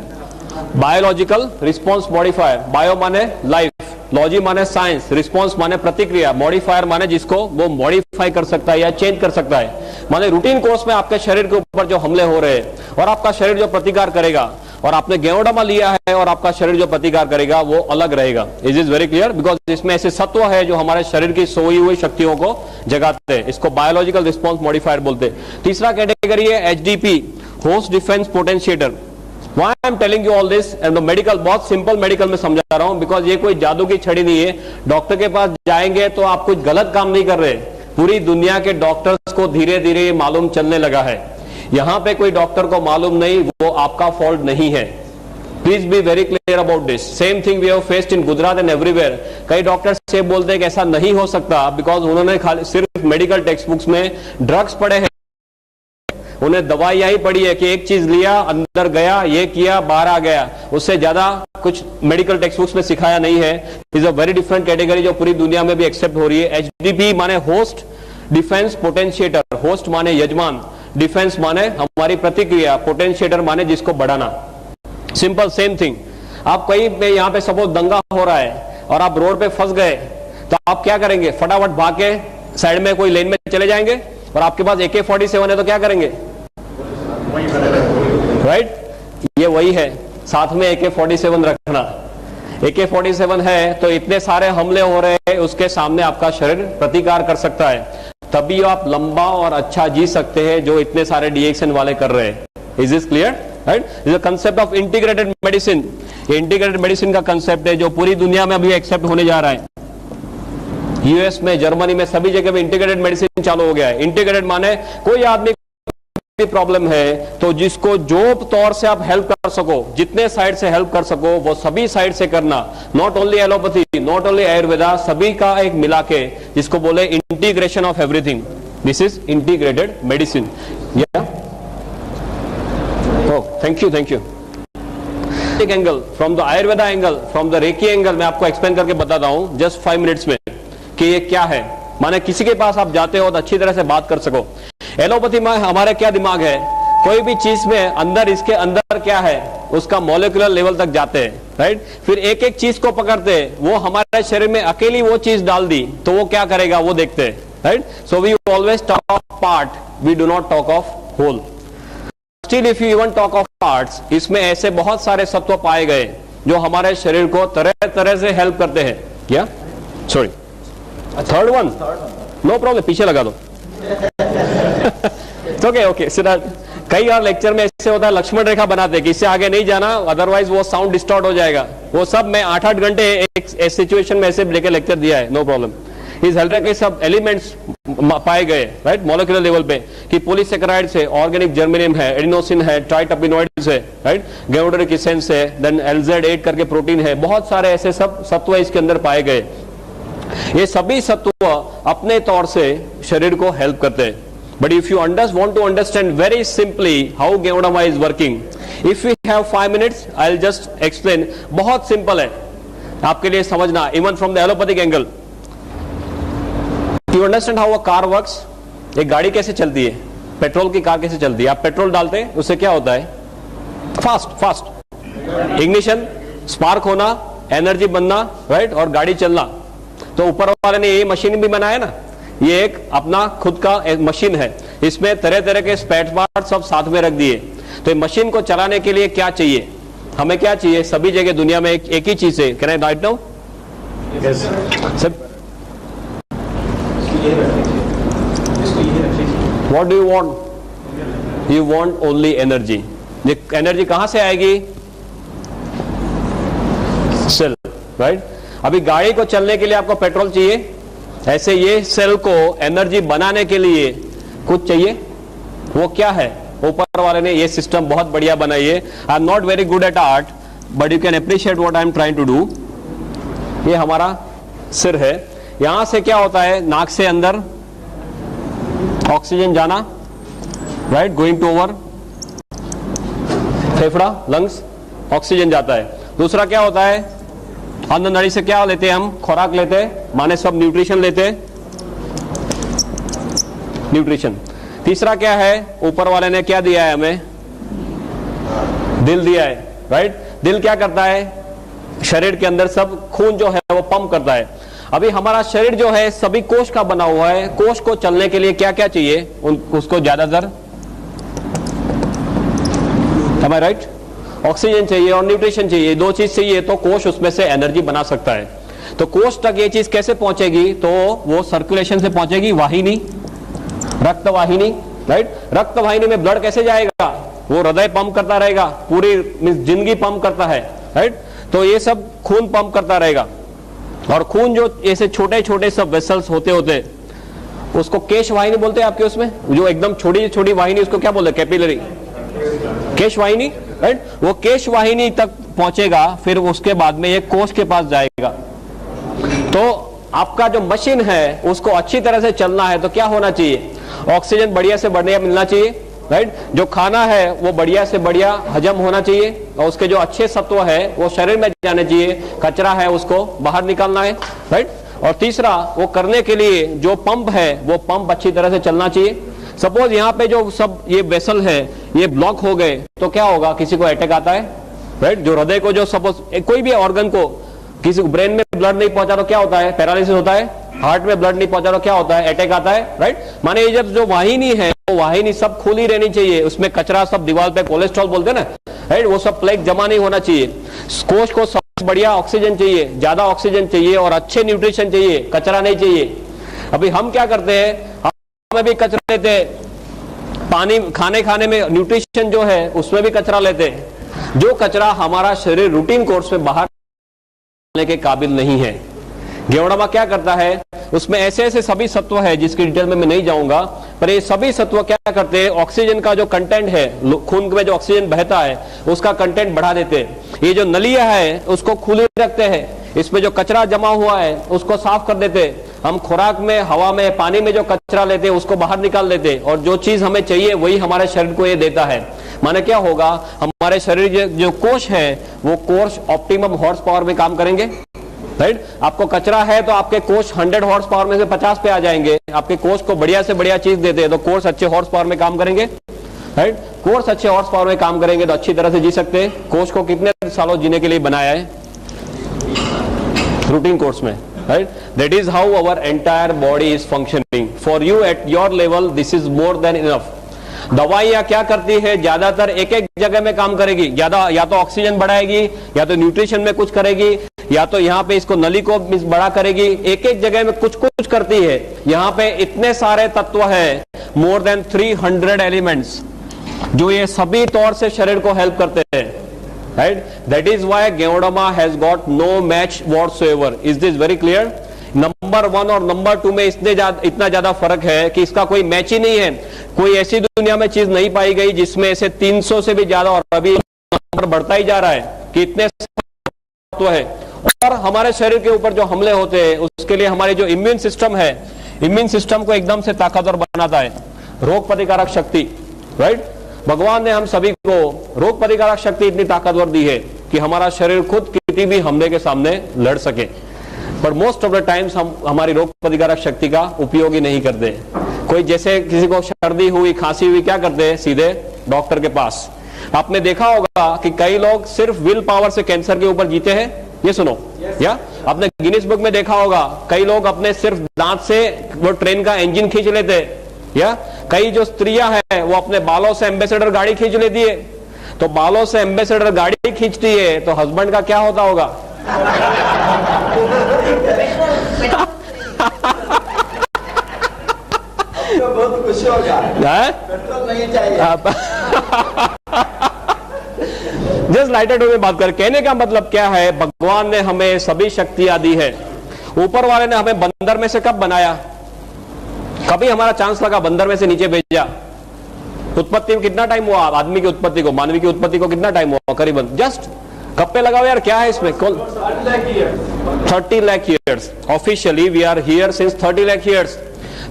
biological response modifier. Bio माने लाइफ, लॉजी माने science, response माने प्रतिक्रिया, मॉडिफायर माने जिसको वो मॉडिफाई कर सकता है या चेंज कर सकता है। माने रूटीन कोर्स में आपके शरीर के ऊपर जो हमले हो रहे हैं और आपका शरीर जो प्रतिकार करेगा, और आपने गेवड़मा लिया है और आपका शरीर जो प्रतिकार करेगा वो अलग रहेगा। Is is very clear? Because इसमें ऐसे सत्व है जो हमारे शरीर की सोई हुई शक्तियों को जगाते हैं। इसको बायोलॉजिकल रिस्पॉन्स मॉडिफायर बोलते हैं। तीसरा कैटेगरी है HDP, host defence potentiator. Why I am telling you all this? and the medical, बहुत सिंपल मेडिकल में समझा रहा हूं, बिकॉज ये कोई जादू की छड़ी नहीं है। डॉक्टर के पास जाएंगे तो आप कुछ गलत काम नहीं कर रहे। पूरी दुनिया के डॉक्टर्स को धीरे धीरे ये मालूम चलने लगा है। यहां पे कोई डॉक्टर को मालूम नहीं, वो आपका फॉल्ट नहीं है। Please be very clear about this. Same thing we have faced in Gujarat and everywhere. कई डॉक्टर्स से बोलते हैं कि ऐसा नहीं हो सकता, बिकॉज उन्होंने खाली सिर्फ मेडिकल टेक्स्ट बुक्स में ड्रग्स पढ़े हैं, उन्हें दवाइयां ही पड़ी है कि एक चीज लिया, अंदर गया, ये किया, बाहर आ गया, उससे ज्यादा कुछ मेडिकल टेक्स्ट बुक्स में सिखाया नहीं है। Is a very different category जो पूरी दुनिया में भी एक्सेप्ट हो रही है। HDP माने होस्ट डिफेंस पोटेंशिएटर, होस्ट माने यजमान, डिफेंस माने हमारी प्रतिक्रिया, पोटेंशिएटर माने जिसको बढ़ाना। Simple same thing. आप कहीं पे यहाँ पे सपोज दंगा हो रहा है और आप रोड पे फंस गए, तो आप क्या करेंगे? फटाफट भाग के साइड में कोई लेन में चले जाएंगे, और आपके पास AK-47 है तो क्या करेंगे? राइट? ये वही है, साथ में AK-47 रखना। AK-47 है तो इतने सारे हमले हो रहे हैं, उसके सामने आपका शरीर प्रतिकार कर सकता है, तभी आप लंबा और अच्छा जी सकते हैं जो इतने सारे DXN वाले कर रहे हैं। Is this clear? Right? Is the concept of integrated medicine. ये इंटीग्रेटेड मेडिसिन का कंसेप्ट है जो पूरी दुनिया में अभी एक्सेप्ट होने जा रहा है। US में, जर्मनी में, सभी जगह में इंटीग्रेटेड मेडिसिन चालू हो गया है। इंटीग्रेटेड माने कोई आदमी प्रॉब्लम है तो जिसको जो तौर से आप हेल्प कर सको, जितने साइड से हेल्प कर सको वो सभी साइड से करना। Not only allopathy, not only Ayurveda, सभी का एक मिला के, जिसको बोले integration of everything. This is integrated medicine. Yeah thank you, thank you. Angle from the Ayurveda angle, from the reiki angle मैं आपको एक्सप्लेन करके बताता हूं जस्ट 5 मिनट्स में कि ये क्या है। माने किसी के पास आप जाते हो तो अच्छी तरह से बात कर सको। एलोपैथी में हमारे क्या दिमाग है, कोई भी चीज में अंदर, इसके अंदर क्या है उसका मॉलिक्यूलर लेवल तक जाते हैं, राइट? फिर एक एक चीज को पकड़ते हैं, वो हमारे शरीर में अकेली वो चीज डाल दी तो वो क्या करेगा वो देखते हैं, right? So we always talk of part, we do not talk of whole. Still if you even talk of parts, इसमें ऐसे बहुत सारे सत्व पाए गए जो हमारे शरीर को तरह तरह से हेल्प करते हैं। या sorry, third one, no problem, पीछे लगा दो। ओके ओके, कई बार लेक्चर में ऐसे होता है लक्ष्मण रेखा बनाते कि इससे आगे नहीं जाना, अदरवाइज वो साउंड डिस्टॉर्ट हो जाएगा। वो सब मैं 8-8 घंटे एक सिचुएशन में ऐसे लेके लेक्चर दिया है, नो प्रॉब्लम। इस हेल्थ के सब एलिमेंट्स पाए गए, राइट, मॉलिक्यूलर लेवल पे, कि पॉलीसेकेराइड्स है, ऑर्गेनिक जर्मेनियम है, एडिनोसिन है, ट्राइटर्पिनोइड्स है, राइट, गाइडोरिक एसेंस है, देन LZ8 करके प्रोटीन है, बहुत सारे ऐसे सब सत्व इसके अंदर पाए गए। ये सभी सत्व अपने तौर से शरीर को हेल्प करते हैं। But if you want to understand very simply how Geodama is working, if we have 5 minutes, I'll just explain. बहुत सिंपल है आपके लिए समझना, even from the allopathic angle. You understand how a car works? एक गाड़ी कैसे चलती है, पेट्रोल की कार कैसे चलती है? आप पेट्रोल डालते हैं, उससे क्या होता है? फास्ट इग्निशन, स्पार्क होना, एनर्जी बनना, राइट, और गाड़ी चलना। तो ऊपर वाले ने ये मशीन भी बनाया ना, ये एक अपना खुद का एक मशीन है, इसमें तरह तरह के स्पेयर पार्ट सब साथ में रख दिए। तो मशीन को चलाने के लिए क्या चाहिए, हमें क्या चाहिए, सभी जगह दुनिया में एक ही चीज है, can I write now? What do you want? You want only energy. Energy कहां से आएगी? Cell, right? अभी गाड़ी को चलने के लिए आपको पेट्रोल चाहिए, ऐसे ये सेल को एनर्जी बनाने के लिए कुछ चाहिए, वो क्या है? ऊपर वाले ने ये सिस्टम बहुत बढ़िया बनाई है। I am not very good at art but you can appreciate what I am trying to do. ये हमारा सिर है, यहां से क्या होता है, नाक से अंदर ऑक्सीजन जाना, राइट, गोइंग टू ओवर फेफड़ा, लंग्स, ऑक्सीजन जाता है। दूसरा क्या होता है, अंदर नली से क्या लेते हैं हम, खुराक लेते हैं, माने सब न्यूट्रिशन लेते हैं, न्यूट्रिशन। तीसरा क्या है, ऊपर वाले ने क्या दिया है हमें, दिल दिया है, राइट? दिल क्या करता है, शरीर के अंदर सब खून जो है वो पंप करता है। अभी हमारा शरीर जो है सभी कोष का बना हुआ है, कोष को चलने के लिए क्या क्या चाहिए, उसको ज्यादातर, am I right? ऑक्सीजन चाहिए और न्यूट्रिशन चाहिए, दो चीज चाहिए तो कोष उसमें से एनर्जी बना सकता है। तो कोष तक ये चीज कैसे पहुंचेगी, तो वो सर्कुलेशन से पहुंचेगी, वाहिनी, रक्त वाहिनी, राइट? रक्त वाहिनी में ब्लड कैसे जाएगा, वो हृदय पंप करता रहेगा, पूरी जिंदगी पंप करता है, राइट? तो ये सब खून पंप करता रहेगा, और खून जो ऐसे छोटे छोटे सब वेसल्स होते होते उसको केश वाहिनी बोलते हैं आपके उसमें, जो एकदम छोटी छोटी वाहिनी, उसको क्या बोलते हैं, कैपिलरी, केश वाहिनी, राइट? वो केश वाहिनी तक पहुंचेगा, फिर उसके बाद में ये कोष के पास जाएगा। तो आपका जो मशीन है उसको अच्छी तरह से चलना है तो क्या होना चाहिए, ऑक्सीजन बढ़िया से बढ़िया मिलना चाहिए, राइट? जो खाना है वो बढ़िया से बढ़िया हजम होना चाहिए, और उसके जो अच्छे सत्व है वो शरीर में जाने चाहिए, कचरा है उसको बाहर निकालना है, राइट? और तीसरा, वो करने के लिए जो पंप है वो पंप अच्छी तरह से चलना चाहिए। सपोज यहाँ पे जो सब ये वेसल है ये ब्लॉक हो गए तो क्या होगा, किसी को अटैक आता है, राइट? जो हृदय को जो सपोज कोई भी ऑर्गन को, किसी को ब्रेन में ब्लड नहीं पहुंचा तो क्या होता है, पैरालिसिस होता है, हार्ट में ब्लड नहीं पहुंचा तो क्या होता है, अटैक आता है, राइट? माने ये जब जो वाहिनी है वो वाहिनी सब खुली रहनी चाहिए, उसमें कचरा सब दीवार पे, कोलेस्ट्रॉल बोलते हैं ना, राइट? वो सब प्लेग जमा नहीं होना चाहिए। कोष को सबसे बढ़िया ऑक्सीजन चाहिए, ज्यादा ऑक्सीजन चाहिए और अच्छे न्यूट्रिशन चाहिए, कचरा नहीं चाहिए। अभी हम क्या करते हैं, हमें भी कचरा लेते हैं, पानी खाने में न्यूट्रिशन जो है उसमें भी कचरा लेते हैं, जो कचरा हमारा शरीर रूटीन कोर्स में बाहर के काबिल नहीं है। गेवड़ामा क्या करता है, उसमें ऐसे ऐसे सभी सत्व है जिसकी डिटेल में मैं नहीं जाऊंगा, पर ये सभी सत्व क्या करते हैं, ऑक्सीजन का जो कंटेंट है, खून में जो ऑक्सीजन बहता है उसका कंटेंट बढ़ा देते हैं। ये जो नलियां है उसको खुली रखते हैं, इसमें जो कचरा जमा हुआ है उसको साफ कर देते हैं। हम खुराक में, हवा में, पानी में जो कचरा लेते हैं उसको बाहर निकाल देते हैं, और जो चीज हमें चाहिए वही हमारे शरीर को ये देता है। माने क्या होगा, हमारे शरीर जो कोष है वो कोष ऑप्टिमम हॉर्स पावर में काम करेंगे, राइट? आपको कचरा है तो आपके कोष 100 हॉर्स पावर में से 50 पे आ जाएंगे। आपके कोष को बढ़िया से बढ़िया चीज देते हैं तो कोष अच्छे हॉर्स पावर में काम करेंगे, राइट? कोष अच्छे हॉर्स पावर में काम करेंगे तो अच्छी तरह से जी सकते हैं। कोष को कितने सालों जीने के लिए बनाया है, रूटीन कोर्स में, right? That is how our entire body is functioning. For you at your level, this is more than enough. दवाइयां क्या करती है, ज्यादातर एक एक जगह में काम करेगी, ज्यादा या तो ऑक्सीजन बढ़ाएगी, या तो न्यूट्रिशन में कुछ करेगी, या तो यहाँ पे इसको नली को बड़ा करेगी, एक एक जगह में कुछ कुछ करती है। यहाँ पे इतने सारे तत्व है, more than 300 एलिमेंट्स, जो ये सभी तौर से शरीर को हेल्प करते हैं, right? That is why Geodama has got no match whatsoever. Is this very clear? Number 1 और नंबर 2 में इतना ज्यादा फर्क है कि इसका कोई मैच ही नहीं है। कोई ऐसी दुनिया में चीज नहीं पाई गई जिसमें ऐसे 300 से भी ज्यादा, और अभी नंबर बढ़ता ही जा रहा है कि इतने तो है। और हमारे शरीर के ऊपर जो हमले होते हैं उसके लिए हमारी जो इम्यून सिस्टम है, इम्यून सिस्टम को एकदम से ताकतवर बनाता है, रोग प्रतिकारक शक्ति, राइट? भगवान ने हम सभी को रोग प्रतिकारक शक्ति इतनी ताकतवर दी है कि हमारा शरीर खुद किसी भी हमले के सामने लड़ सके। पर मोस्ट ऑफ द टाइम्स हम हमारी रोग प्रतिकारक शक्ति का उपयोग ही नहीं करते। कोई जैसे किसी को सर्दी हुई, खांसी हुई, क्या करते हैं, सीधे डॉक्टर के पास। आपने देखा होगा कि कई लोग सिर्फ विल पावर से कैंसर के ऊपर जीते हैं, ये सुनो, या आपने गिनीज बुक में देखा होगा कई लोग अपने सिर्फ दांत से वो ट्रेन का इंजन खींच लेते, या कई जो स्त्रियां हैं वो अपने बालों से एम्बेसडर गाड़ी खींच लेती है, तो बालों से एम्बेसडर गाड़ी खींचती है तो हस्बैंड का क्या होता होगा? बहुत खुश होगा, पेट्रोल नहीं चाहिए। जस्ट लाइटेड में बात कर, कहने का मतलब क्या है, भगवान ने हमें सभी शक्तियां दी है। ऊपर वाले ने हमें बंदर में से कब बनाया? कभी हमारा चांस लगा बंदर में से नीचे भेजा? उत्पत्ति में कितना टाइम हुआ? आदमी की उत्पत्ति को, मानवी की उत्पत्ति को कितना टाइम हुआ? करीबन जस्ट गप्पे लगाओ यार, क्या है इसमें? 30 lakh years. Officially we are here since 30 lakh years.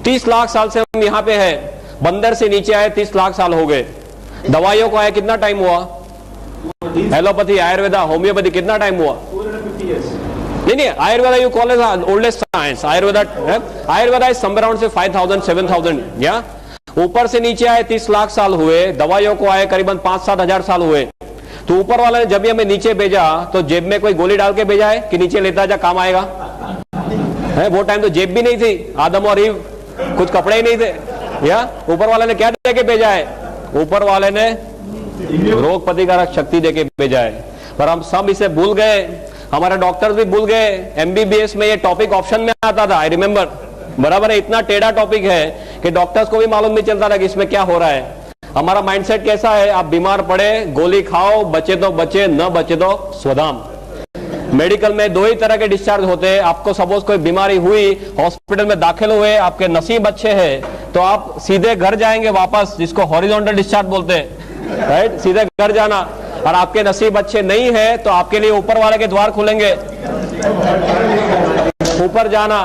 30 lakh साल से हम यहाँ पे हैं। बंदर से नीचे आए 30 लाख साल हो गए। दवाइयों को आए कितना टाइम हुआ? एलोपैथी, आयुर्वेदा, होम्योपैथी कितना टाइम हुआ? नहीं, Ayurveda you call as oldest science. Ayurveda is somewhere around से 5000 7000 या ऊपर से नीचे आए 30 लाख साल हुए। दवाइयों को आए करीबन 5-7 हजार साल हुए। तो ऊपर वाले ने जब भी हमें नीचे भेजा तो जेब में कोई गोली डाल के भेजा है कि नीचे लेता जा काम आएगा? है वो टाइम तो जेब भी नहीं थी, आदम और ईव कुछ कपड़े ही नहीं थे। या ऊपर वाले ने क्या दे के भेजा है? ऊपर वाले ने रोग प्रतिकारक शक्ति देके भेजा है। पर हम सब इसे भूल गए, हमारे डॉक्टर्स भी भूल गए। एमबीबीएस में ये टॉपिक ऑप्शन में आता था, आई रिमेम्बर, बराबर है। इतना टेढ़ा टॉपिक है कि डॉक्टर्स को भी मालूम नहीं चलता था कि इसमें क्या हो रहा है। हमारा माइंडसेट कैसा है? आप बीमार पड़े गोली खाओ, बचे तो बचे, न बचे तो स्वधाम। मेडिकल में 2 ही तरह के डिस्चार्ज होते हैं। आपको सपोज कोई बीमारी हुई, हॉस्पिटल में दाखिल हुए, आपके नसीब अच्छे हैं तो आप सीधे घर जाएंगे वापस, जिसको हॉरिजॉन्टल डिस्चार्ज बोलते हैं, राइट? सीधे घर जाना। और आपके नसीब अच्छे नहीं है तो आपके लिए ऊपर वाले के द्वार खुलेंगे, ऊपर जाना।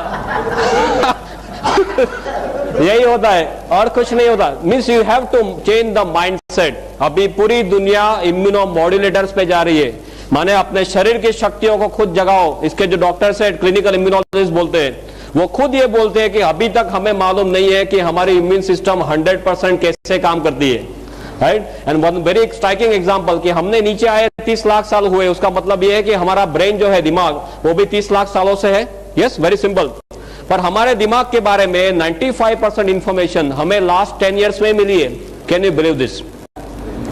यही होता है और कुछ नहीं होता। Means you have to change the mindset. अभी पूरी दुनिया इम्यूनो मॉड्यूलेटर्स पे जा रही है, माने अपने शरीर की शक्तियों को खुद जगाओ। इसके जो डॉक्टर्स है, क्लिनिकल इम्यूनोलॉजिस्ट बोलते हैं, वो खुद ये बोलते हैं कि अभी तक हमें मालूम नहीं है कि हमारी इम्यून सिस्टम 100% कैसे काम करती है, right? And one very striking example कि हमने नीचे आए 30 लाख साल हुए, उसका मतलब ये है कि हमारा ब्रेन जो है, दिमाग, वो भी 30 लाख सालों से है। Yes, very simple. पर हमारे दिमाग के बारे में 95% इंफॉर्मेशन हमें लास्ट 10 ईयर्स में मिली है। Can you believe this?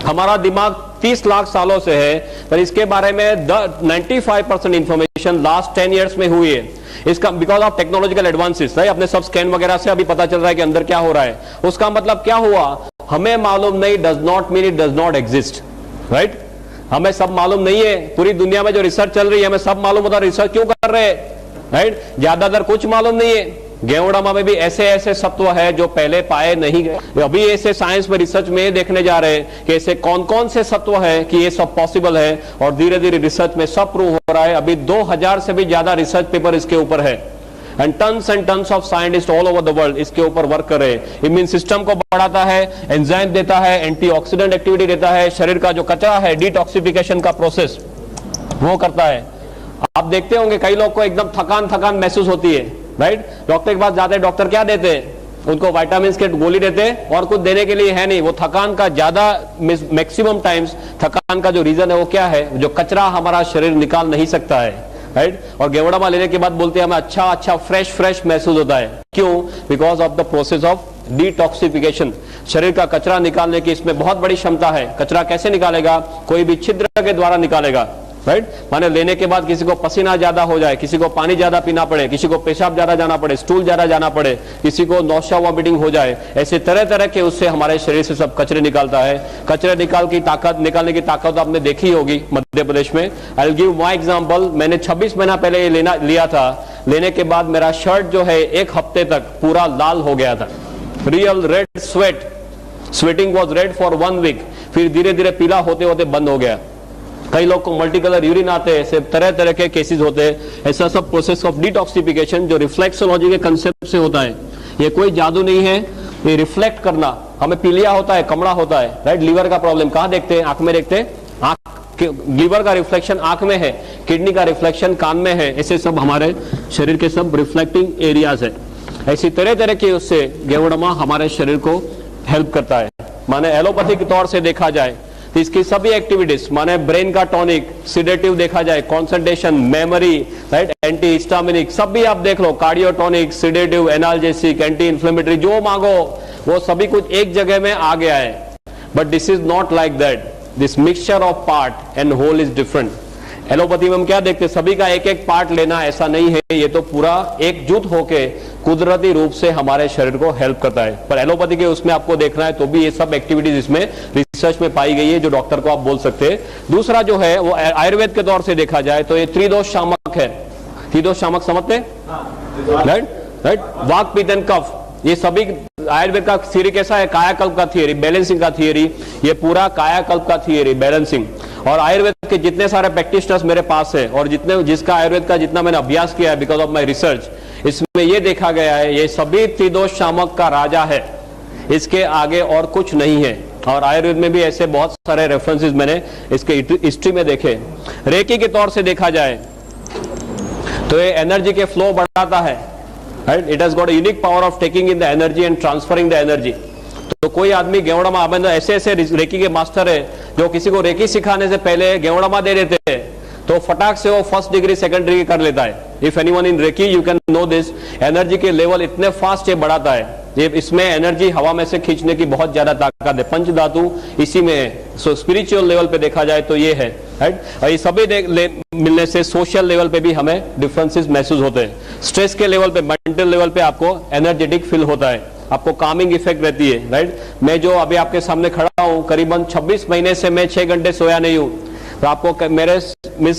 हमारा दिमाग 30 लाख सालों से है, पर इसके बारे में 95% इंफॉर्मेशन लास्ट 10 ईयर्स में हुई है। इसका because of technological advances, right? अपने सब स्कैन वगैरह से अभी पता चल रहा है कि अंदर क्या हो रहा है। उसका मतलब क्या हुआ? हमें मालूम नहीं does not mean it does not exist, right? हमें सब मालूम नहीं है। पूरी दुनिया में जो रिसर्च चल रही है हमें सब मालूम होता है, रिसर्च क्यों कर रहे हैं, राइट? ज्यादातर कुछ मालूम नहीं है। गेवड़ामा में भी ऐसे ऐसे सत्व है जो पहले पाए नहीं गए। अभी ऐसे साइंस में रिसर्च में देखने जा रहे हैं कि ऐसे कौन कौन से सत्व है कि ये सब पॉसिबल है, और धीरे धीरे रिसर्च में सब प्रूव हो रहा है। अभी 2000 से भी ज्यादा रिसर्च पेपर इसके ऊपर है and tons of scientist all over the world इसके ऊपर वर्क कर रहे हैं। इम्यून सिस्टम को बढ़ाता है, एंजाइम देता है, एंटीऑक्सीडेंट एक्टिविटी देता है, शरीर का जो कचरा है, डिटॉक्सिफिकेशन का प्रोसेस वो करता है। आप देखते होंगे कई लोग को एकदम थकान महसूस होती है, राइट? डॉक्टर के पास जाते हैं, डॉक्टर क्या देते हैं? उनको विटामिन के गोली देते हैं और कुछ देने के लिए है नहीं। वो थकान का ज्यादा मैक्सिमम टाइम्स थकान का जो रीजन है वो क्या है? जो कचरा हमारा शरीर निकाल नहीं सकता है, राइट? और गेवड़ामा लेने के बाद बोलते हैं हमें अच्छा फ्रेश महसूस होता है। क्यों? Because of the process of detoxification. शरीर का कचरा निकालने की इसमें बहुत बड़ी क्षमता है। कचरा कैसे निकालेगा? कोई भी छिद्र के द्वारा निकालेगा, राइट? माने लेने के बाद किसी को पसीना ज्यादा हो जाए, किसी को पानी ज्यादा पीना पड़े, किसी को पेशाब ज्यादा जाना पड़े, स्टूल ज्यादा जाना पड़े, किसी को नौशा वॉमिटिंग हो जाए, ऐसे तरह तरह के उससे हमारे शरीर से सब कचरे निकालता है। कचरे निकालने की ताकत आपने देखी होगी मध्य प्रदेश में। I will give my example. मैंने 26 महीना पहले ये लिया था। लेने के बाद मेरा शर्ट जो है 1 हफ्ते तक पूरा लाल हो गया था। Real red sweating was red for 1 week. फिर धीरे धीरे पीला होते होते बंद हो गया। कई लोग को मल्टी कलर यूरिन आते हैं, ऐसे तरह तरह के केसेस होते हैं। ऐसा सब प्रोसेस ऑफ डिटॉक्सिफिकेशन जो रिफ्लेक्सोलॉजी के कंसेप्ट से होता है। ये कोई जादू नहीं है, ये रिफ्लेक्ट करना। हमें पीलिया होता है, कमड़ा होता है, राइट? लीवर का प्रॉब्लम कहाँ देखते हैं? आंख में देखते हैं। आंख, लीवर का रिफ्लेक्शन आंख में है, किडनी का रिफ्लेक्शन कान में है। ऐसे सब हमारे शरीर के सब रिफ्लेक्टिंग एरियाज है। ऐसी तरह तरह के उससे गेवड़ामा हमारे शरीर को हेल्प करता है। माने एलोपैथी के तौर से देखा जाए तो इसकी सभी एक्टिविटीज, माने ब्रेन का टॉनिक, सिडेटिव देखा जाए, concentration, memory, right, anti histaminic, सब भी आप देख लो, cardiotonic, sedative, analgesic, anti inflammatory, जो मांगो वो सभी कुछ एक जगह में आ गया है, but this is not like that. This mixture of part and whole is different. Allopathy में हम क्या देखते हैं, सभी का एक एक पार्ट लेना, ऐसा नहीं है. ये तो पूरा एकजुट होके कुदरती रूप से हमारे शरीर को हेल्प करता है. पर एलोपैथी के उसमें आपको देखना है तो भी ये सब एक्टिविटीज इसमें रिसर्च में पाई गई है, जो डॉक्टर को आप बोल सकते हैं. दूसरा जो है वो आयुर्वेद के तौर से देखा जाए तो ये त्रिदोष शामक है. त्रिदोष शामक समझते हैं, राइट राइट. वाक पित्त एंड कफ, ये सभी आयुर्वेद का थियरी कैसा है, कायाकल्प का थियरी, बैलेंसिंग का थियरी. ये पूरा कायाकल्प का थियरी, बैलेंसिंग. और आयुर्वेद के जितने सारे प्रैक्टिशनर्स मेरे पास है और जिसका आयुर्वेद का जितना मैंने अभ्यास किया है बिकॉज ऑफ माय रिसर्च, इसमें ये देखा गया है ये सभी त्रिदोष शामक का राजा है, इसके आगे और कुछ नहीं है. और आयुर्वेद में भी ऐसे बहुत सारे रेफरेंसेस मैंने इसके हिस्ट्री में देखे. रेकी के तौर से देखा जाए तो ये एनर्जी के फ्लो बढ़ाता है, right. It has got a unique power of taking in the energy and transferring the energy. तो कोई आदमी गेवड़मा, ऐसे ऐसे रेकी के मास्टर है जो किसी को रेकी सिखाने से पहले गेवड़मा दे देते हैं तो फटाक से वो फर्स्ट डिग्री सेकंड डिग्री कर लेता है. If anyone in Reiki you can know this. Energy के लेवल इतने फास्ट ये बढ़ाता है, ये इसमें एनर्जी हवा में से खींचने की बहुत ज्यादा ताकत है. पंच धातु इसी में है. सो स्पिरिचुअल लेवल पे देखा जाए तो ये है, राइट. और ये सभी मिलने से सोशल लेवल पे भी हमें डिफरेंसेस महसूस होते हैं. स्ट्रेस के लेवल पे, मेंटल लेवल पे आपको एनर्जेटिक फील होता है, आपको कामिंग इफेक्ट रहती है, राइट. मैं जो अभी आपके सामने खड़ा हूं, करीबन 26 महीने से मैं 6 घंटे सोया नहीं हूं, तो आपको मेरे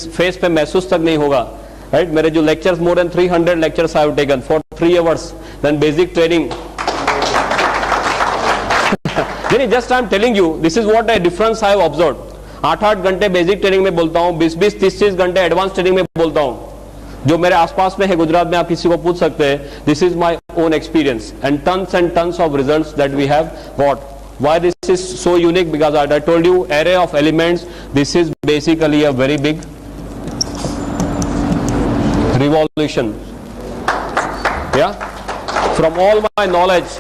फेस पे महसूस तक नहीं होगा, राइट. मेरे जो lectures, more than 300 lectures I have taken for 3 hours, then basic training. Just I am telling you this is what a difference I have observed. 8-8 घंटे बेसिक ट्रेनिंग में बोलता हूं, 20-20, 30-30 घंटे एडवांस ट्रेनिंग में बोलता हूं. जो मेरे आसपास में है गुजरात में, आप किसी को पूछ सकते हैं. This is my own experience and tons of results that we have got. Why this is so unique? Because I told you array of elements. This is basically a very big revolution. Yeah. From all my knowledge,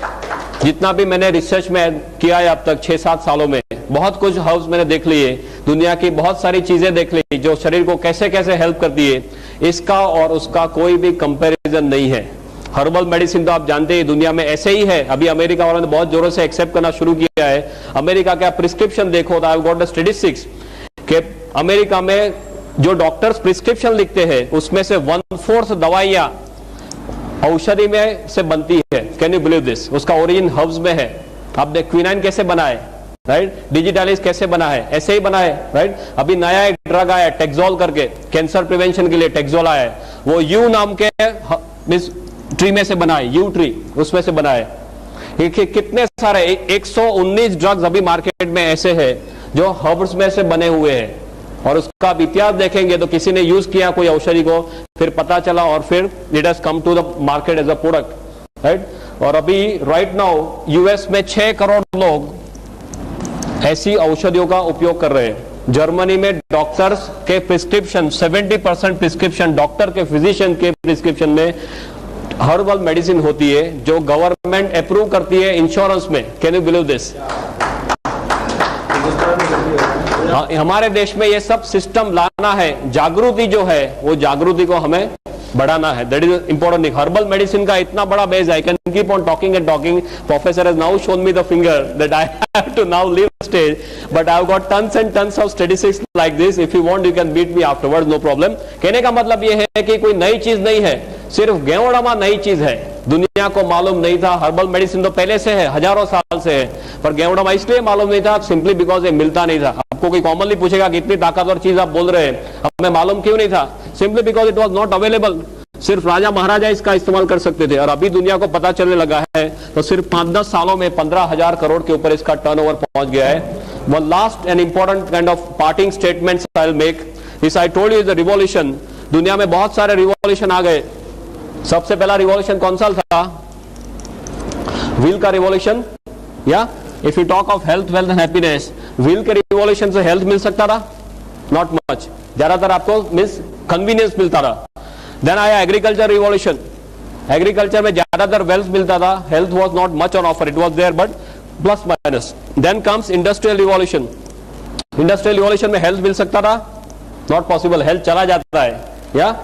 जितना भी मैंने research में किया है अब तक 6-7 सालों में, बहुत कुछ हाउस मैंने देख लिए, दुनिया की बहुत सारी चीजें देख ली जो शरीर को कैसे कैसे हेल्प करती है. इसका और उसका कोई भी कंपैरिजन नहीं है. हर्बल मेडिसिन तो आप जानते हैं दुनिया में ऐसे ही है. अभी अमेरिका वालों ने बहुत जोरों से एक्सेप्ट करना शुरू किया है. अमेरिका का प्रिस्क्रिप्शन देखो तो आई हैव गॉट द स्टैटिस्टिक्स कि अमेरिका में जो डॉक्टर्स प्रिस्क्रिप्शन लिखते हैं उसमें से 1/4 दवाइयां औषधि में से बनती है. Can you believe this? उसका ओरिजिन हर्ब्स में है. आप देख क्विनाइन कैसे बना है, राइट. डिजिटालिस कैसे बना है, ऐसे ही बना है, राइट. अभी नया एक ड्रग आया टेक्सोल करके, कैंसर प्रिवेंशन के लिए टेक्सोल आया है. वो यू नाम के ट्री में से बना है, यू ट्री, उसमें से बना है. कितने सारे 119 ड्रग्स अभी मार्केट में ऐसे हैं जो हर्ब्स में से बने हुए हैं. और उसका इतिहास देखेंगे तो किसी ने यूज किया कोई औषधि को, फिर पता चला और फिर it has come to the market as a product, right. और अभी राइट नाउ यूएस में 6 करोड़ लोग ऐसी औषधियों का उपयोग कर रहे हैं. जर्मनी में डॉक्टर्स के प्रिस्क्रिप्शन, 70% प्रिस्क्रिप्शन डॉक्टर के, फिजिशियन के प्रिस्क्रिप्शन में हर्बल मेडिसिन होती है जो गवर्नमेंट अप्रूव करती है इंश्योरेंस में. Can you believe this? हमारे देश में ये सब सिस्टम लाना है. जागृति जो है वो जागृति को हमें बढ़ाना है. That is important thing. Herbal medicine का इतना बड़ा base, I can keep on talking and talking. Professor has now shown me the finger that I have to now leave stage, but I have got tons and tons of statistics like this. If you want you can beat me afterwards, no problem. कहने का मतलब ये है कि कोई नई चीज नहीं है, सिर्फ गेवड़मा नई चीज है. दुनिया को मालूम नहीं था. हर्बल मेडिसिन तो पहले से है, हजारों साल से है, पर गेवड़मा इसलिए मालूम नहीं था सिंपली बिकॉज ये मिलता नहीं था. आपको कोई कॉमनली पूछेगा कि इतनी ताकतवर चीज आप बोल रहे हैं, हमें मालूम क्यों नहीं था? Simply because it was not available. सिर्फ राजा महाराजा इसका इस्तेमाल कर सकते थे. और अभी दुनिया को पता चलने लगा है तो सिर्फ 5-10 सालों में 15,000 करोड़ के ऊपर इसका टर्नओवर पहुंच गया है. One last and important kind of parting statements I will make. This I told you is the revolution. दुनिया में बहुत सारे रिवॉल्यूशन आ गए. सबसे पहला रिवॉल्यूशन कौन सा था? व्हील का रिवॉल्यूशन. या if you talk of health, wealth and happiness, wheel के रिवॉल्यूशन से हेल्थ मिल सकता था? Not much. ज्यादातर आपको मींस कन्वीनियंस मिलता था. देन आया एग्रीकल्चर रिवॉल्यूशन. एग्रीकल्चर में ज्यादातर वेल्थ मिलता था. Health was not much on offer. It was there but plus minus. Then comes industrial revolution. Industrial revolution में हेल्थ मिल सकता था? Not possible. हेल्थ चला जाता है. या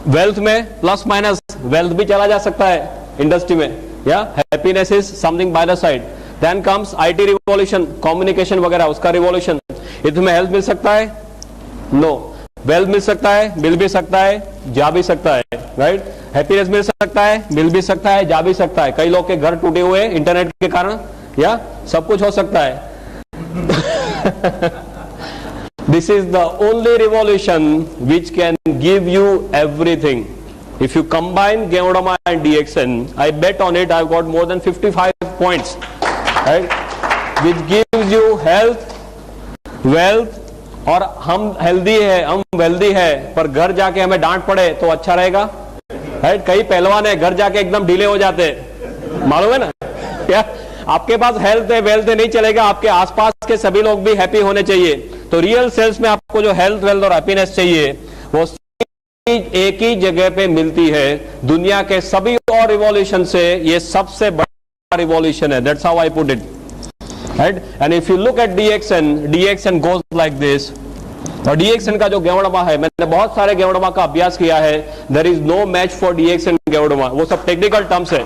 वेल्थ में प्लस माइनस वेल्थ भी चला जा सकता है इंडस्ट्री में. या happiness is something by the side. Then comes IT revolution, communication वगैरह, उसका रिवॉल्यूशन। ये तुम्हें हेल्थ मिल सकता है? नो। वेल्थ मिल सकता है? मिल भी सकता है, जा भी सकता है, राइट। हैप्पीनेस मिल सकता है, मिल भी सकता है, जा भी सकता है। कई लोग के घर टूटे हुए इंटरनेट के कारण, या सब कुछ हो सकता है। This is the only revolution which can give you everything. If you combine Geodoma and DXN, I bet on it I've got more than 55 points, right? Which gives you health, wealth, और हम healthy है, हम wealthy है, पर घर जाके हमें डांट पड़े तो अच्छा रहेगा, राइट। कई पहलवान है घर जाके एकदम ढीले हो जाते, मालूम है ना क्या? आपके पास हेल्थ है, वेल्थ है, नहीं चलेगा। आपके आसपास के सभी लोग भी हैप्पी होने चाहिए। तो रियल सेल्स में आपको जो हेल्थ, वेल्थ और हैप्पीनेस चाहिए वो एक ही जगह पे मिलती है। दुनिया के सभी और रिवॉल्यूशन से ये सबसे बड़ा रिवॉल्यूशन है। That's how I put it, right. And if you look at DXN goes like this. और DXN का जो गेवड़मा है, मैंने बहुत सारे गेवड़मा का अभ्यास किया है। There is no match for DXN ganoderma, वो सब टेक्निकल टर्म्स है।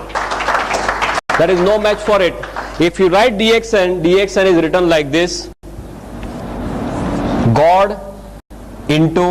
There is no match for it. If you write DXN is written like this: God into